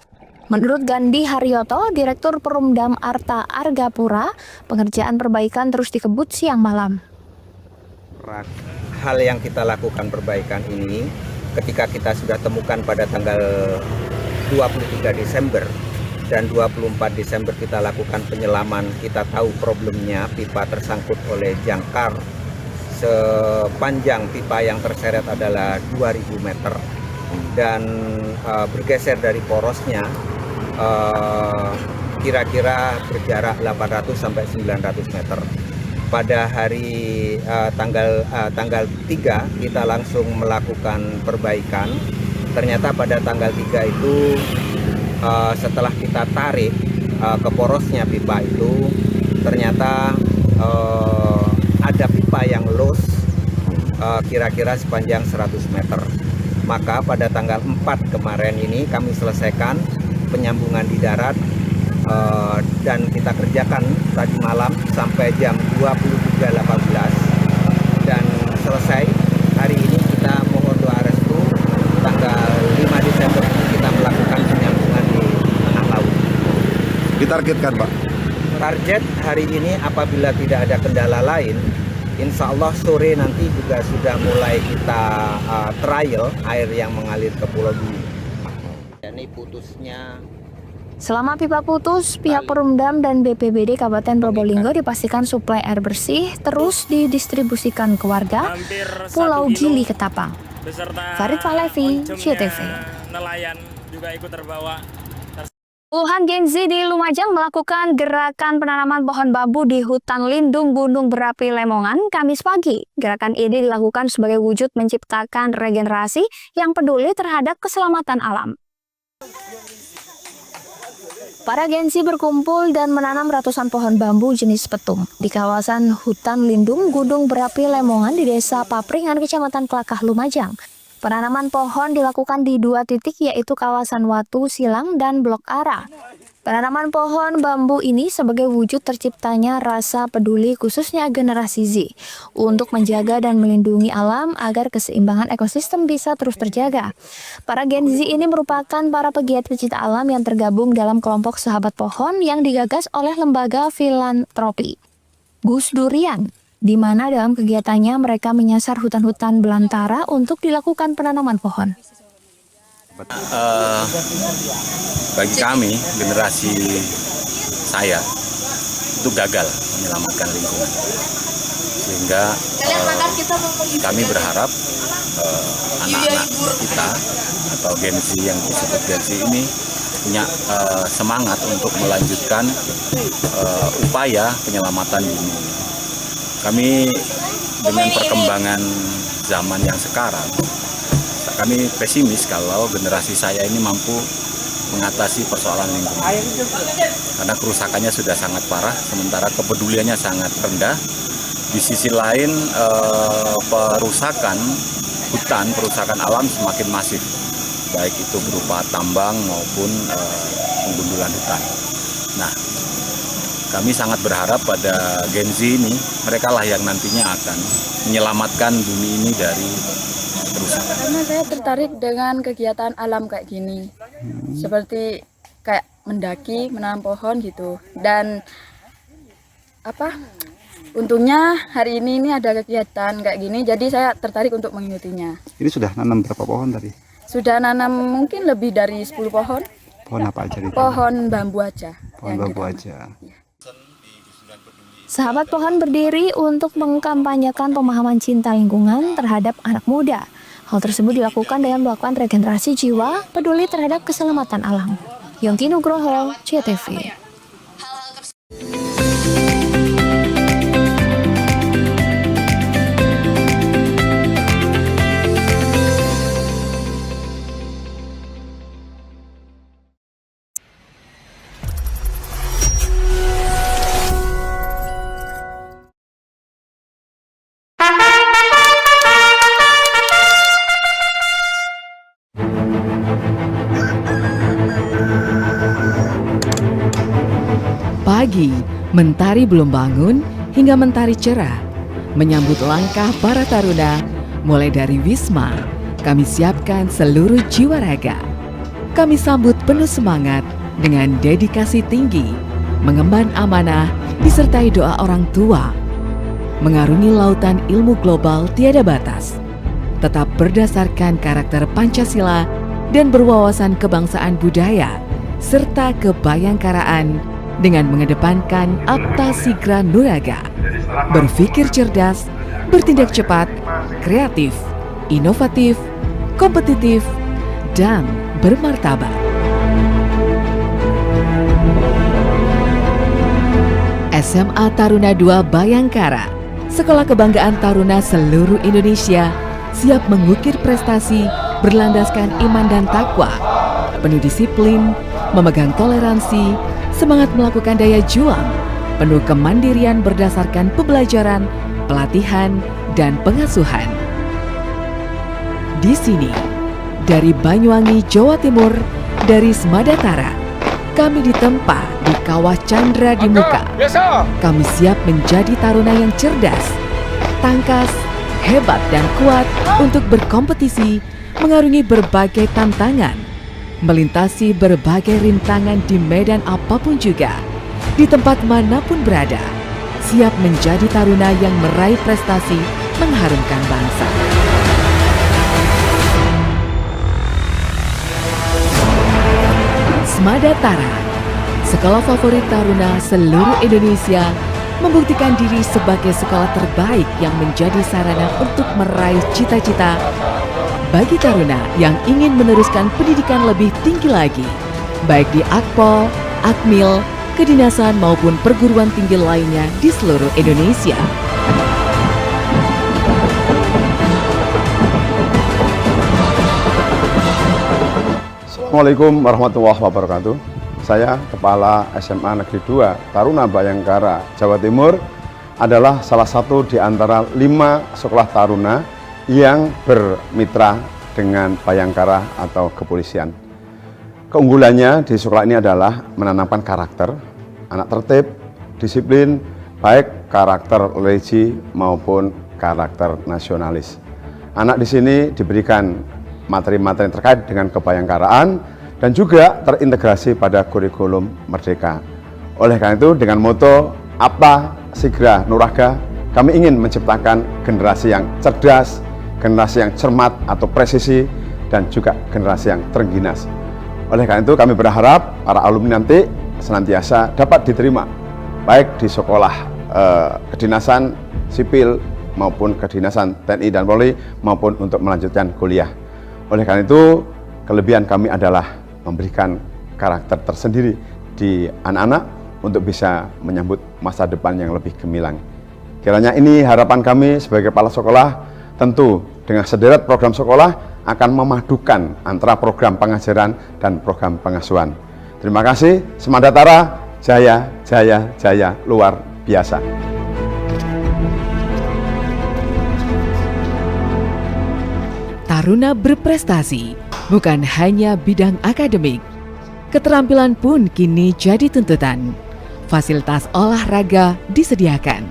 Menurut Gandhi Haryoto, Direktur Perumdam Arta Argapura, pengerjaan perbaikan terus dikebut siang malam. Hal yang kita lakukan perbaikan ini ketika kita sudah temukan pada tanggal 23 Desember dan 24 Desember kita lakukan penyelaman, kita tahu problemnya pipa tersangkut oleh jangkar. Sepanjang pipa yang terseret adalah 2000 meter dan bergeser dari porosnya kira-kira berjarak 800 sampai 900 meter. Pada hari tanggal 3 kita langsung melakukan perbaikan. Ternyata pada tanggal 3 itu setelah kita tarik ke porosnya pipa itu, ternyata ada pipa yang loss kira-kira sepanjang 100 meter. Maka pada tanggal 4 kemarin ini kami selesaikan penyambungan di darat dan kita kerjakan tadi malam sampai jam 23.18 dan selesai. Hari ini kita mohon doa restu tanggal 5 Desember kita melakukan penyambungan di tengah laut. Ditargetkan Pak? Target hari ini apabila tidak ada kendala lain, insya Allah sore nanti juga sudah mulai kita trial air yang mengalir ke Pulau Duli. Ini putusnya. Selama pipa putus, pihak Perumdam dan BPBD Kabupaten Probolinggo dipastikan suplai air bersih terus didistribusikan ke warga Pulau Gili Ketapang. Farid Falevi, CTV. Nelayan juga ikut terbawa. Puluhan Gen Z di Lumajang melakukan gerakan penanaman pohon bambu di hutan lindung Gunung Berapi Lemongan Kamis pagi. Gerakan ini dilakukan sebagai wujud menciptakan regenerasi yang peduli terhadap keselamatan alam. Para Gen Z berkumpul dan menanam ratusan pohon bambu jenis petung di kawasan hutan lindung Gunung Berapi Lemongan di Desa Papringan, Kecamatan Kelakah, Lumajang. Penanaman pohon dilakukan di 2 titik, yaitu kawasan Watu Silang dan Blok Ara. Penanaman pohon bambu ini sebagai wujud terciptanya rasa peduli khususnya generasi Z untuk menjaga dan melindungi alam agar keseimbangan ekosistem bisa terus terjaga. Para Gen Z ini merupakan para pegiat pecinta alam yang tergabung dalam kelompok Sahabat Pohon yang digagas oleh lembaga filantropi Gus Durian, di mana dalam kegiatannya mereka menyasar hutan-hutan belantara untuk dilakukan penanaman pohon. Bagi kami, generasi saya, itu gagal menyelamatkan lingkungan. Sehingga kami berharap anak-anak kita atau Gen Z yang disebut Gen Z ini punya semangat untuk melanjutkan upaya penyelamatan bumi. Kami dengan perkembangan zaman yang sekarang, kami pesimis kalau generasi saya ini mampu mengatasi persoalan lingkungan. Karena kerusakannya sudah sangat parah, sementara kepeduliannya sangat rendah. Di sisi lain, perusakan hutan, perusakan alam semakin masif, baik itu berupa tambang maupun penggundulan hutan. Nah, kami sangat berharap pada Gen Z ini, mereka lah yang nantinya akan menyelamatkan bumi ini dari kerusakan. Karena saya tertarik dengan kegiatan alam kayak gini, seperti kayak mendaki, menanam pohon gitu. Dan untungnya hari ini ada kegiatan kayak gini, jadi saya tertarik untuk mengikutinya. Ini sudah nanam berapa pohon tadi? Sudah nanam mungkin lebih dari 10 pohon. Pohon apa aja? Pohon bambu aja. Pohon bambu aja. Sahabat Pohon berdiri untuk mengkampanyekan pemahaman cinta lingkungan terhadap anak muda. Hal tersebut dilakukan dengan melakukan regenerasi jiwa peduli terhadap keselamatan alam. Yongki Nugroho, CTV. Pagi, mentari belum bangun hingga mentari cerah. Menyambut langkah para taruna, mulai dari Wisma, kami siapkan seluruh jiwa raga. Kami sambut penuh semangat dengan dedikasi tinggi, mengemban amanah disertai doa orang tua. Mengarungi lautan ilmu global tiada batas, tetap berdasarkan karakter Pancasila dan berwawasan kebangsaan budaya, serta kebayangkaraan dengan mengedepankan Aptasigra Nuraga, berpikir cerdas, bertindak cepat, kreatif, inovatif, kompetitif, dan bermartabat. SMA Taruna II Bayangkara, sekolah kebanggaan taruna seluruh Indonesia, siap mengukir prestasi berlandaskan iman dan takwa, penuh disiplin, memegang toleransi, semangat melakukan daya juang, penuh kemandirian berdasarkan pembelajaran, pelatihan dan pengasuhan. Di sini, dari Banyuwangi, Jawa Timur, dari Smadatara, kami ditempa di Kawah Chandra di Muka. Kami siap menjadi taruna yang cerdas, tangkas, hebat dan kuat untuk berkompetisi, mengarungi berbagai tantangan, melintasi berbagai rintangan di medan apapun juga, di tempat manapun berada, siap menjadi taruna yang meraih prestasi mengharumkan bangsa. Smadatara, sekolah favorit taruna seluruh Indonesia, membuktikan diri sebagai sekolah terbaik yang menjadi sarana untuk meraih cita-cita bagi taruna yang ingin meneruskan pendidikan lebih tinggi lagi, baik di Akpol, Akmil, kedinasan maupun perguruan tinggi lainnya di seluruh Indonesia. Assalamualaikum warahmatullahi wabarakatuh. Saya Kepala SMA Negeri 2 Taruna Bayangkara, Jawa Timur, adalah salah satu di antara 5 sekolah taruna yang bermitra dengan Bayangkara atau kepolisian. Keunggulannya di sekolah ini adalah menanamkan karakter, anak tertib, disiplin, baik karakter religi maupun karakter nasionalis. Anak di sini diberikan materi-materi terkait dengan kebayangkaraan dan juga terintegrasi pada kurikulum Merdeka. Oleh karena itu, dengan moto Apa Sigra Nuraga, kami ingin menciptakan generasi yang cerdas, generasi yang cermat atau presisi, dan juga generasi yang terengginas. Oleh karena itu, kami berharap para alumni nanti senantiasa dapat diterima, baik di sekolah kedinasan sipil maupun kedinasan TNI dan Polri, maupun untuk melanjutkan kuliah. Oleh karena itu, kelebihan kami adalah memberikan karakter tersendiri di anak-anak untuk bisa menyambut masa depan yang lebih gemilang. Kiranya ini harapan kami sebagai kepala sekolah, tentu dengan sederet program sekolah akan memadukan antara program pengajaran dan program pengasuhan. Terima kasih, Smadatara, jaya, jaya, jaya, luar biasa. Taruna berprestasi bukan hanya bidang akademik. Keterampilan pun kini jadi tuntutan. Fasilitas olahraga disediakan.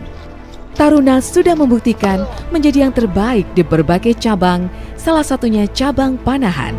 Taruna sudah membuktikan menjadi yang terbaik di berbagai cabang, salah satunya cabang panahan.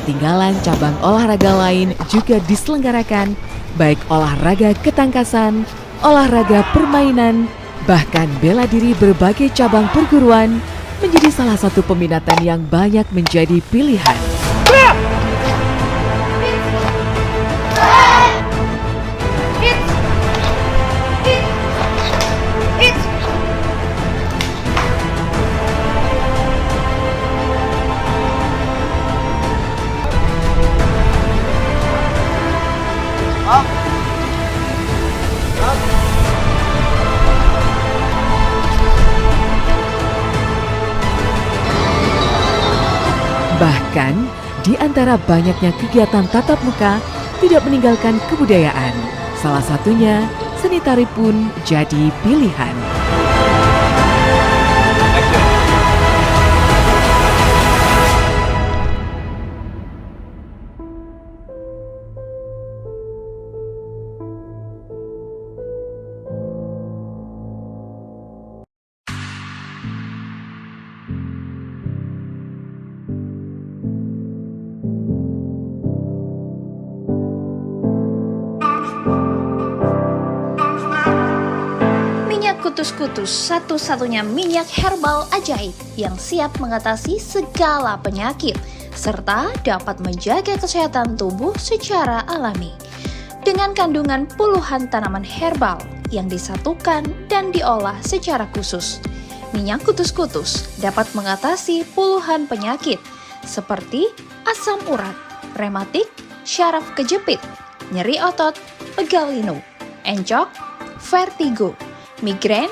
Ketinggalan cabang olahraga lain juga diselenggarakan, baik olahraga ketangkasan, olahraga permainan, bahkan bela diri berbagai cabang perguruan menjadi salah satu peminatan yang banyak menjadi pilihan. Bahkan, di antara banyaknya kegiatan tatap muka, tidak meninggalkan kebudayaan. Salah satunya, seni tari pun jadi pilihan. Kutus-Kutus, satu-satunya minyak herbal ajaib yang siap mengatasi segala penyakit serta dapat menjaga kesehatan tubuh secara alami. Dengan kandungan puluhan tanaman herbal yang disatukan dan diolah secara khusus, minyak Kutus-Kutus dapat mengatasi puluhan penyakit seperti asam urat, rematik, syaraf kejepit, nyeri otot, pegal linu, encok, vertigo, migrain,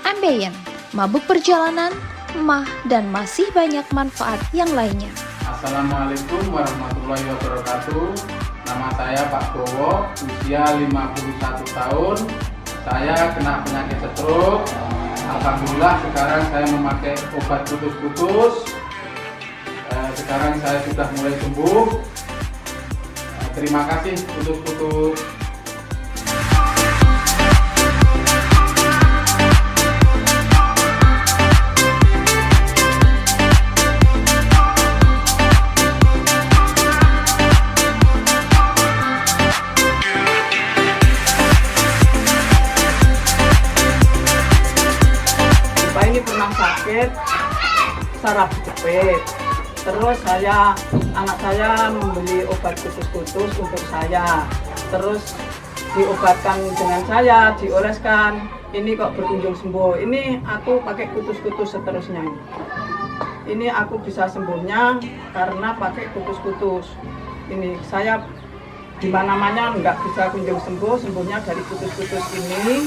ambeien, mabuk perjalanan, MAH, dan masih banyak manfaat yang lainnya. Assalamualaikum warahmatullahi wabarakatuh. Nama saya Pak Bowo, usia 51 tahun. Saya kena penyakit stroke. Alhamdulillah sekarang saya memakai obat putus-putus. Sekarang saya sudah mulai sembuh. Terima kasih putus-putus. Ini pernah sakit saraf jepit, terus anak saya membeli obat kutus-kutus untuk saya, terus diobatkan dengan saya, dioleskan, ini kok berkunjung sembuh. Ini aku pakai kutus-kutus seterusnya, ini aku bisa sembuhnya karena pakai kutus-kutus. Ini saya dimana-mana nggak bisa kunjung sembuh, sembuhnya dari kutus-kutus ini.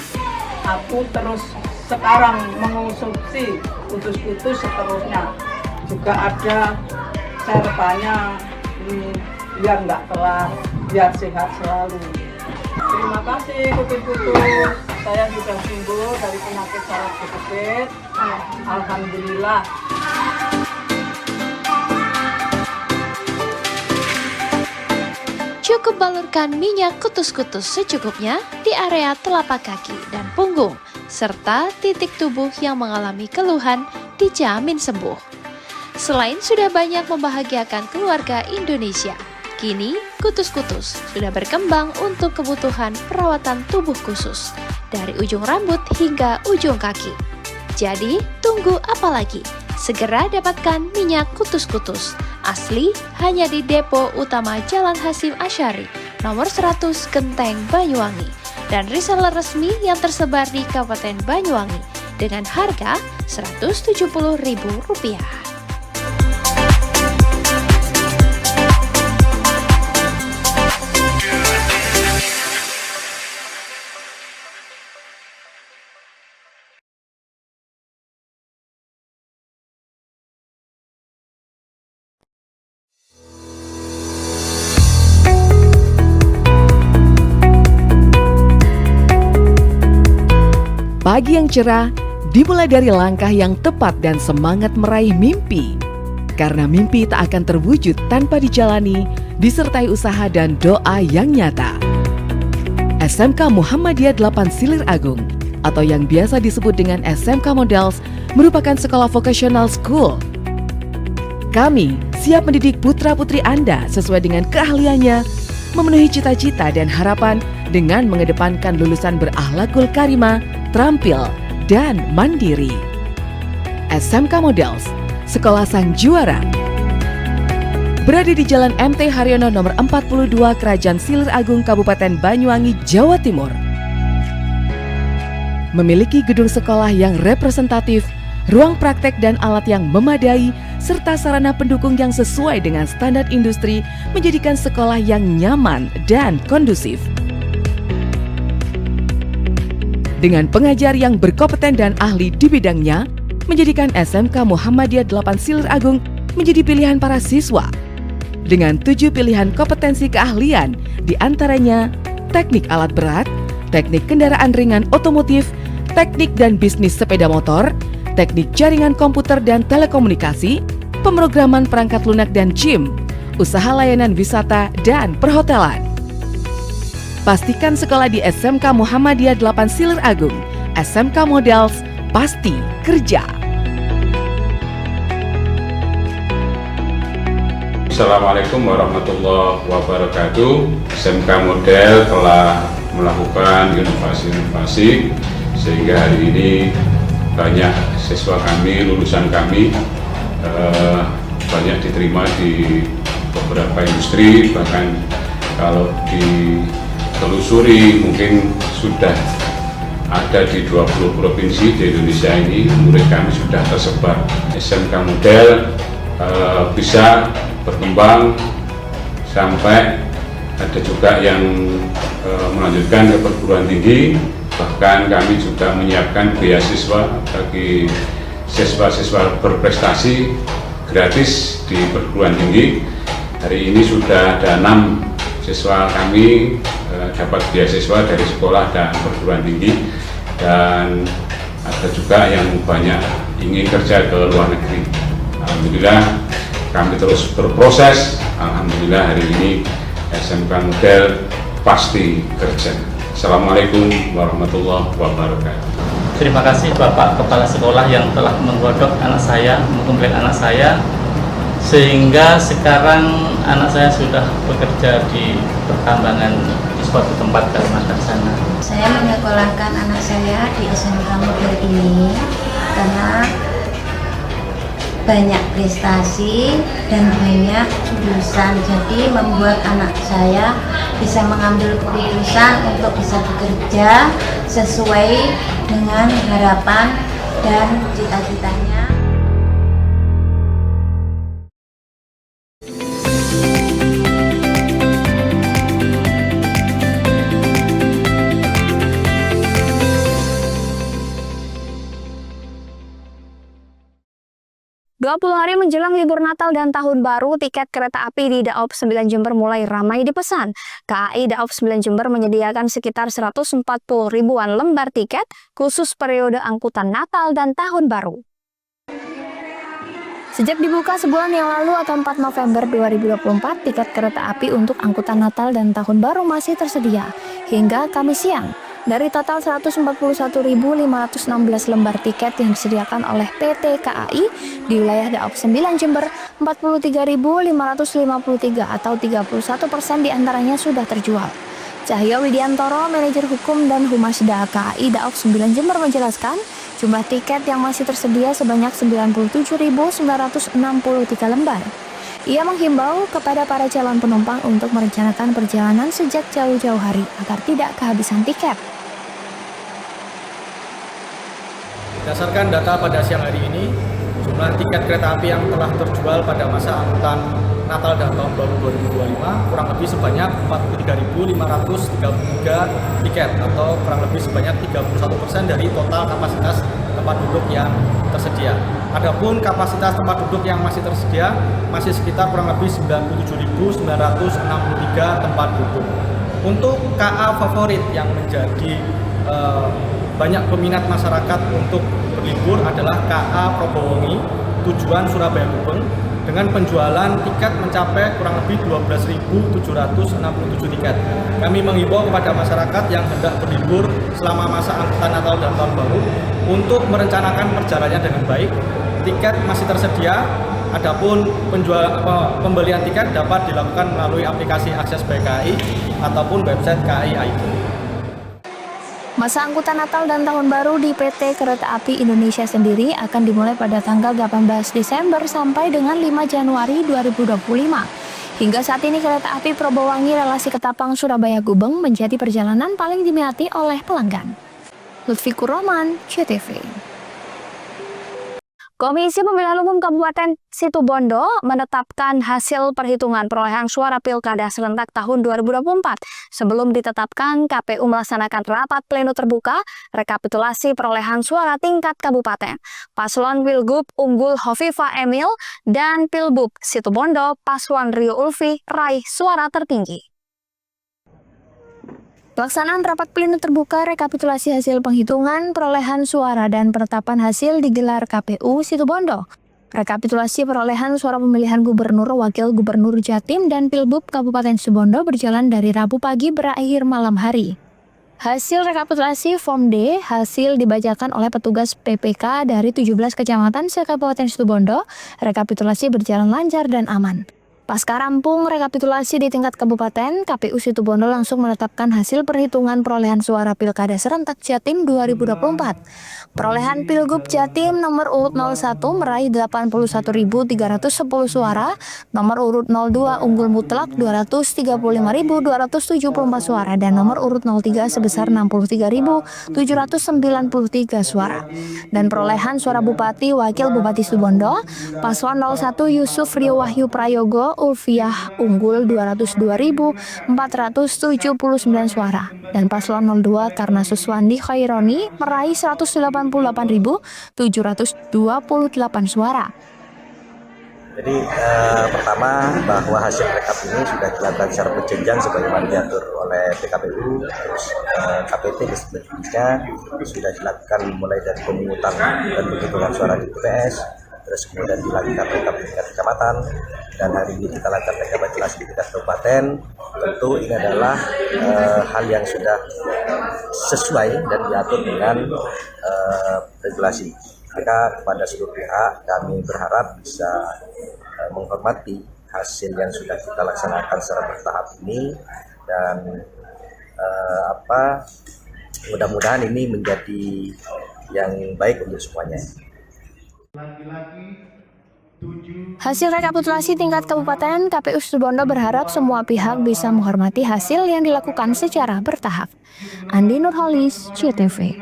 Aku terus sekarang mengonsumsi putus-putus seterusnya. Juga ada sertanya ini biar nggak telat, biar sehat selalu. Terima kasih putus-putus, saya sudah sembuh dari penyakit saraf jepit. Alhamdulillah. Cukup balurkan minyak kutus-kutus secukupnya di area telapak kaki dan punggung, serta titik tubuh yang mengalami keluhan dijamin sembuh. Selain sudah banyak membahagiakan keluarga Indonesia, kini kutus-kutus sudah berkembang untuk kebutuhan perawatan tubuh khusus, dari ujung rambut hingga ujung kaki. Jadi, tunggu apa lagi? Segera dapatkan minyak kutus-kutus asli hanya di Depo Utama Jalan Hasyim Asyari, nomor 100 Genteng, Banyuwangi, dan reseller resmi yang tersebar di Kabupaten Banyuwangi dengan harga Rp170.000. Pagi yang cerah dimulai dari langkah yang tepat dan semangat meraih mimpi. Karena mimpi tak akan terwujud tanpa dijalani, disertai usaha dan doa yang nyata. SMK Muhammadiyah 8 Silir Agung atau yang biasa disebut dengan SMK Models merupakan sekolah vocational school. Kami siap mendidik putra-putri Anda sesuai dengan keahliannya, memenuhi cita-cita dan harapan dengan mengedepankan lulusan berakhlakul karimah, terampil, dan mandiri. SMK Models, Sekolah Sang Juara. Berada di Jalan MT Haryono nomor 42 Kerajaan Silir Agung, Kabupaten Banyuwangi, Jawa Timur. Memiliki gedung sekolah yang representatif, ruang praktek dan alat yang memadai, serta sarana pendukung yang sesuai dengan standar industri, menjadikan sekolah yang nyaman dan kondusif. Dengan pengajar yang berkompeten dan ahli di bidangnya, menjadikan SMK Muhammadiyah 8 Silir Agung menjadi pilihan para siswa. Dengan 7 pilihan kompetensi keahlian, diantaranya teknik alat berat, teknik kendaraan ringan otomotif, teknik dan bisnis sepeda motor, teknik jaringan komputer dan telekomunikasi, pemrograman perangkat lunak dan SIM, usaha layanan wisata dan perhotelan. Pastikan sekolah di SMK Muhammadiyah 8 Silir Agung. SMK Models, pasti kerja. Assalamualaikum warahmatullahi wabarakatuh. SMK Model telah melakukan inovasi-inovasi sehingga hari ini banyak siswa kami, lulusan kami banyak diterima di beberapa industri, bahkan kalau ditelusuri mungkin sudah ada di 20 provinsi di Indonesia ini. Murid kami sudah tersebar. SMK Model bisa berkembang sampai ada juga yang melanjutkan ke perguruan tinggi, bahkan kami juga menyiapkan beasiswa bagi siswa-siswa berprestasi gratis di perguruan tinggi. Hari ini sudah ada 6 siswa kami dapat beasiswa dari sekolah dan perguruan tinggi, dan ada juga yang banyak ingin kerja ke luar negeri. Alhamdulillah kami terus berproses. Alhamdulillah hari ini SMK Model pasti kerja. Assalamualaikum warahmatullahi wabarakatuh. Terima kasih Bapak Kepala Sekolah yang telah menggodok anak saya, mengkomplek anak saya, sehingga sekarang anak saya sudah bekerja di pertambangan di suatu tempat Kalimantan sana. Saya menyekolahkan anak saya di SMK Model ini karena banyak prestasi dan banyak jurusan, jadi membuat anak saya bisa mengambil keputusan untuk bisa bekerja sesuai dengan harapan dan cita-citanya. Puluh hari menjelang libur Natal dan Tahun Baru, tiket kereta api di Daob 9 Jember mulai ramai dipesan. KAI Daob 9 Jember menyediakan sekitar 140 ribuan lembar tiket khusus periode angkutan Natal dan Tahun Baru. Sejak dibuka sebulan yang lalu atau 4 November 2024, tiket kereta api untuk angkutan Natal dan Tahun Baru masih tersedia hingga Kamis siang. Dari total 141.516 lembar tiket yang disediakan oleh PT KAI di wilayah Daob 9 Jember, 43.553 atau 31% diantaranya sudah terjual. Cahyo Widiantoro, manajer hukum dan Humasda KAI Daob 9 Jember menjelaskan, jumlah tiket yang masih tersedia sebanyak 97.963 lembar. Ia menghimbau kepada para calon penumpang untuk merencanakan perjalanan sejak jauh-jauh hari agar tidak kehabisan tiket. Berdasarkan data pada siang hari ini, jumlah tiket kereta api yang telah terjual pada masa angkutan Natal dan Tahun Baru 2025 kurang lebih sebanyak 43.533 tiket atau kurang lebih sebanyak 31% dari total kapasitas tempat duduk yang tersedia. Adapun kapasitas tempat duduk yang masih tersedia masih sekitar kurang lebih 97.963 tempat duduk. Untuk KA favorit yang menjadi banyak peminat masyarakat untuk berlibur adalah KA Probowongi tujuan Surabaya Gubeng dengan penjualan tiket mencapai kurang lebih 12.767 tiket. Kami menghimbau kepada masyarakat yang hendak berlibur selama masa angkutan Natal dan Tahun Baru untuk merencanakan perjalanannya dengan baik. Tiket masih tersedia, adapun pembelian tiket dapat dilakukan melalui aplikasi Akses by KAI ataupun website KAI ID. Masa angkutan Natal dan Tahun Baru di PT Kereta Api Indonesia sendiri akan dimulai pada tanggal 18 Desember sampai dengan 5 Januari 2025. Hingga saat ini kereta api Probowongi relasi Ketapang Surabaya Gubeng menjadi perjalanan paling diminati oleh pelanggan. Lutfikur Rahman, CTV. Komisi Pemilihan Umum Kabupaten Situbondo menetapkan hasil perhitungan perolehan suara Pilkada serentak tahun 2024. Sebelum ditetapkan, KPU melaksanakan rapat pleno terbuka rekapitulasi perolehan suara tingkat kabupaten. Paslon Pilgub unggul Hovifa Emil dan Pilbub Situbondo Paslon Rio Ulfi raih suara tertinggi. Pelaksanaan rapat pleno terbuka rekapitulasi hasil penghitungan perolehan suara dan penetapan hasil digelar KPU Situbondo. Rekapitulasi perolehan suara pemilihan gubernur, wakil gubernur Jatim, dan Pilbub Kabupaten Situbondo berjalan dari Rabu pagi berakhir malam hari. Hasil rekapitulasi Form D hasil dibacakan oleh petugas PPK dari 17 kecamatan se-Kabupaten Situbondo. Rekapitulasi berjalan lancar dan aman. Pasca rampung rekapitulasi di tingkat kabupaten, KPU Situbondo langsung menetapkan hasil perhitungan perolehan suara Pilkada serentak Jatim 2024. Perolehan Pilgub Jatim nomor urut 01 meraih 81.310 suara, nomor urut 02 unggul mutlak 235.274 suara, dan nomor urut 03 sebesar 63.793 suara. Dan perolehan suara Bupati Wakil Bupati Situbondo, Paslon 01 Yusuf Rio Wahyu Prayogo Ulfiah unggul 202.479 suara dan paslon 02 Karna Suswandi Khaironi meraih 188.728 suara. Jadi pertama bahwa hasil rekap ini sudah dilakukan secara berjenjang sebagaimana diatur oleh PKPU, terus KPT dan seterusnya sudah dilakukan mulai dari pemungutan dan penghitungan suara di TPS, terus kemudian dilakukan rekap di tingkat kecamatan, dan hari ini kita lakukan rekapitulasi di tingkat kabupaten. Tentu ini adalah hal yang sudah sesuai dan diatur dengan regulasi. Maka kepada seluruh pihak kami berharap bisa menghormati hasil yang sudah kita laksanakan secara bertahap ini, dan mudah-mudahan ini menjadi yang baik untuk semuanya. Hasil rekapitulasi tingkat kabupaten, KPU Situbondo berharap semua pihak bisa menghormati hasil yang dilakukan secara bertahap. Andi Nurholis, CTV.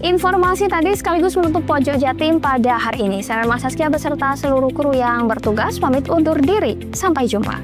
Informasi tadi sekaligus menutup Pojok Jatim pada hari ini. Saya Mas Saskia beserta seluruh kru yang bertugas pamit undur diri. Sampai jumpa.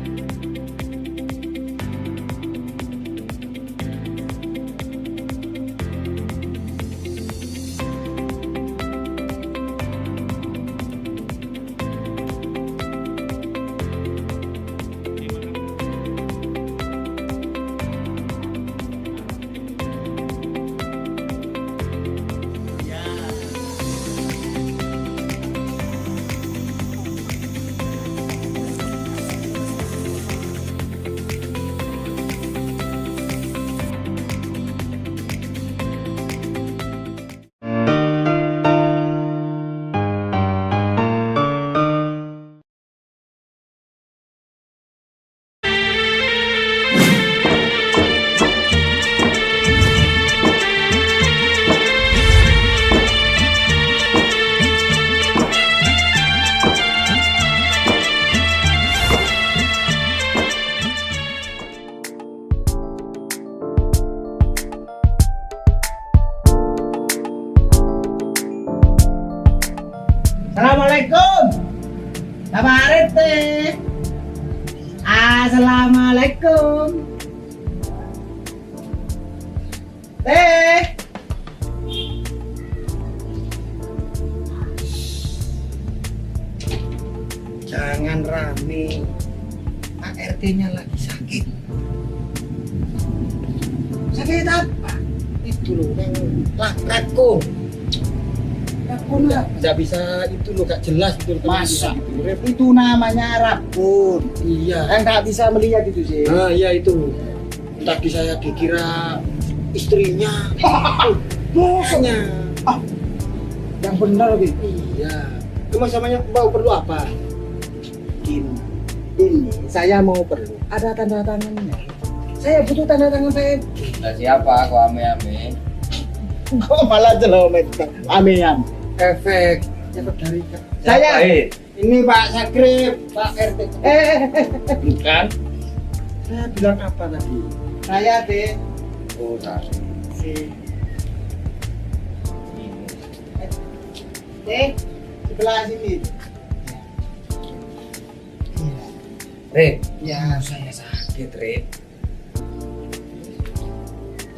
Assalamualaikum. Kabar teh. Assalamualaikum. Teh. Jangan rame. Pak RT-nya lagi sakit. Sakit apa? Itu loh yang lakratku. Rakun lah, nggak bisa itu loh, gak jelas itu. Masa? Itu namanya rakun. Iya. Yang nggak bisa melihat itu sih. Ah iya itu. Tadi saya dikira istrinya. Bosnya. Yang benar gitu. Iya. Cuma samanya mau perlu apa? Ini saya mau perlu. Ada tanda tangannya. Saya butuh tanda tangan saya. Nah, siapa kok ame-ame? Kok malah jelomet ame-ame? Efek dari saya. Ini Pak Sakrip, Pak RT. Bukan. Saya bilang apa tadi? Saya deh. Oh, si. Sebelah sini. Rip. Ya, saya sakit, Rip.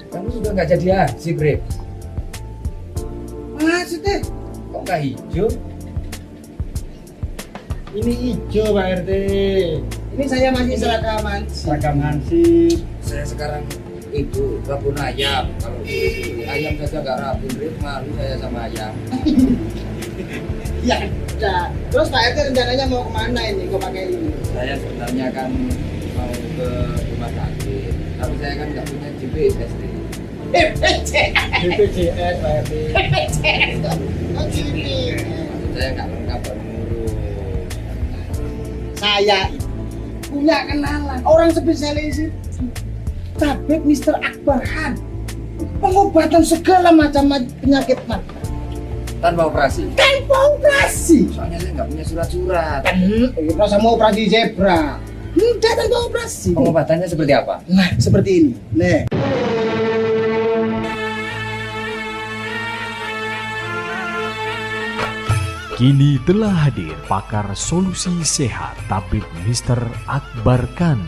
Kamu sudah nggak jadi haji, Rip. Maksudnya? Kok nggak hijau? Ini hijau Pak RT. Ini saya masih seragam hansip. Saya sekarang itu kebun ayam. Kalau beli ayam saja nggak rapi, Rip. Malu saya sama ayam. Ya udah. Terus Pak RT rencananya mau kemana ini? Kok pakai ini? Saya sebenarnya kan mau ke rumah sakit, tapi saya kan nggak punya GPS. BPJS Pak RT. Oh gini. Saya nggak lengkap mengurus. Saya punya kenalan orang spesialis itu. Tabib Mr. Akbar Han. Pengobatan segala macam penyakit mata. Tanpa operasi? Tanpa operasi. Soalnya saya nggak punya surat-surat. Kita sama operasi zebra. Mudah tanpa operasi. Pengobatannya seperti apa? Nah, seperti ini. Nih. Kini telah hadir pakar solusi sehat, Tabib Mr. Akbar Khan.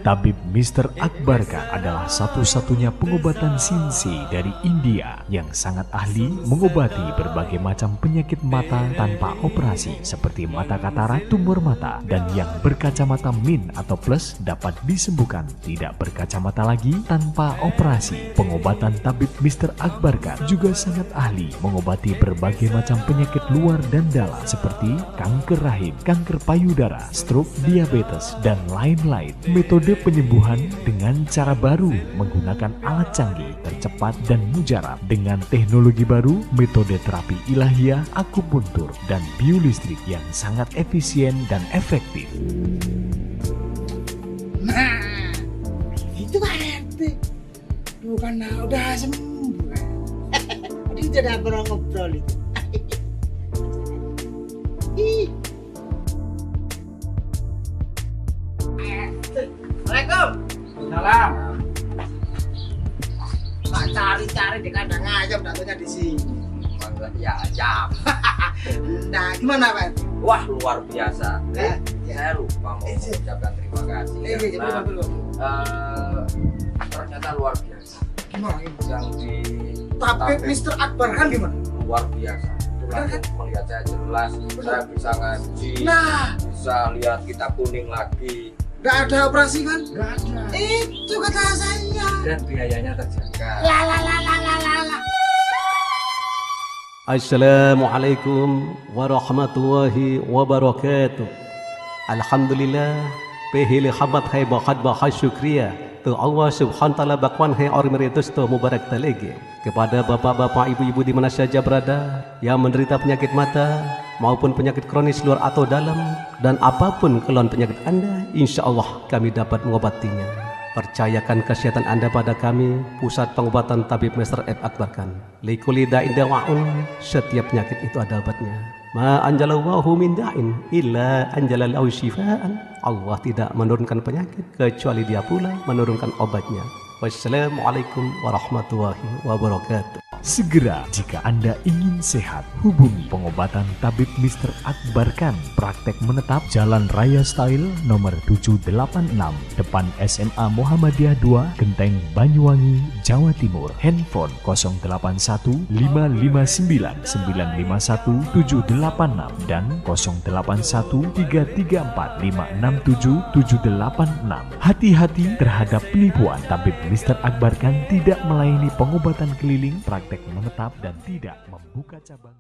Tabib Mr. Akbar Khan adalah satu-satunya pengobatan Sinsi dari India yang sangat ahli mengobati berbagai macam penyakit mata tanpa operasi seperti mata katarak, tumor mata, dan yang berkacamata min atau plus dapat disembuhkan tidak berkacamata lagi tanpa operasi. Pengobatan Tabib Mr. Akbar Khan juga sangat ahli mengobati berbagai macam penyakit luar dan dalam seperti kanker rahim, kanker payudara, stroke, diabetes, dan lain-lain. Metode penyembuhan dengan cara baru menggunakan alat canggih, tercepat dan mujarab dengan teknologi baru, metode terapi ilahiyah, akupuntur, dan biolistrik yang sangat efisien dan efektif. Nah, itu Pak RT. Bukan udah sembuh. Ini tidak pernah ngobrol itu. Assalamualaikum. Salam. Tak cari-cari di kandang ayam, datangnya di sini. Ya ayam. Nah, gimana Pak? Wah, luar biasa. Saya lupa mau mengucapkan terima kasih. Ternyata luar biasa. Gimana? Yang di Tabib Mr. Akbar Khan gimana? Luar biasa. Langsung melihat saya jelas, saya bisa ngaji, bisa lihat kitab kuning lagi. Gak ada operasi kan? Gak ada. Itu kata saya. Dan biayanya terjaga. La. Assalamualaikum warahmatullahi wabarakatuh. Alhamdulillah, pehili khabat hai bahat bahas syukriya. Tu Allah subhanahu wa ta'ala bakwan hai ormeritus tu mubarak talege. Kepada bapak-bapak, ibu-ibu di mana saja berada yang menderita penyakit mata maupun penyakit kronis luar atau dalam, dan apapun keluhan penyakit Anda, insya Allah kami dapat mengobatinya. Percayakan kesehatan Anda pada kami, Pusat Pengobatan Tabib Mr. Akbar Khan. Likuli da'in dawa'un, setiap penyakit itu ada obatnya. Ma anjalallahu min da'in illa anjalalahu syifaan. Allah tidak menurunkan penyakit kecuali Dia pula menurunkan obatnya. Wassalamualaikum warahmatullahi wabarakatuh. Segera jika Anda ingin sehat, hubungi pengobatan Tabib Mr. Akbar Khan. Praktek menetap Jalan Raya Style nomor 786, depan SMA Muhammadiyah 2, Genteng, Banyuwangi, Jawa Timur. Handphone 081 559 951 786 dan 081 334 567 786. Hati-hati terhadap penipuan. Tabib Mr. Akbar Khan tidak melayani pengobatan keliling, praktek menetap, dan tidak membuka cabang.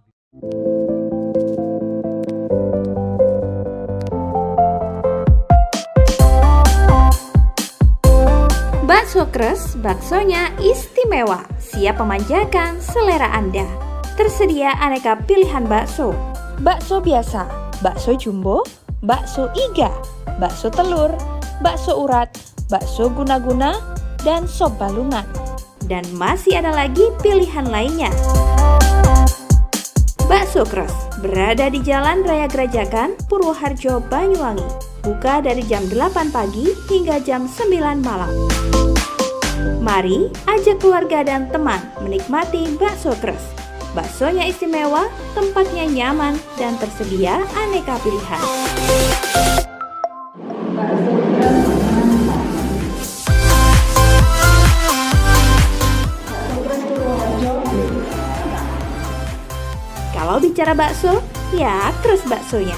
Bakso Kres, baksonya istimewa, siap memanjakan selera Anda. Tersedia aneka pilihan bakso. Bakso biasa, bakso jumbo, bakso iga, bakso telur, bakso urat, bakso guna-guna, dan sop balungan. Dan masih ada lagi pilihan lainnya. Bakso Kres berada di Jalan Raya Gerajakan, Purwoharjo, Banyuwangi. Buka dari jam 8 pagi hingga jam 9 malam. Mari ajak keluarga dan teman menikmati Bakso Kres. Baksonya istimewa, tempatnya nyaman, dan tersedia aneka pilihan. Kalau bicara bakso, ya Kres baksonya.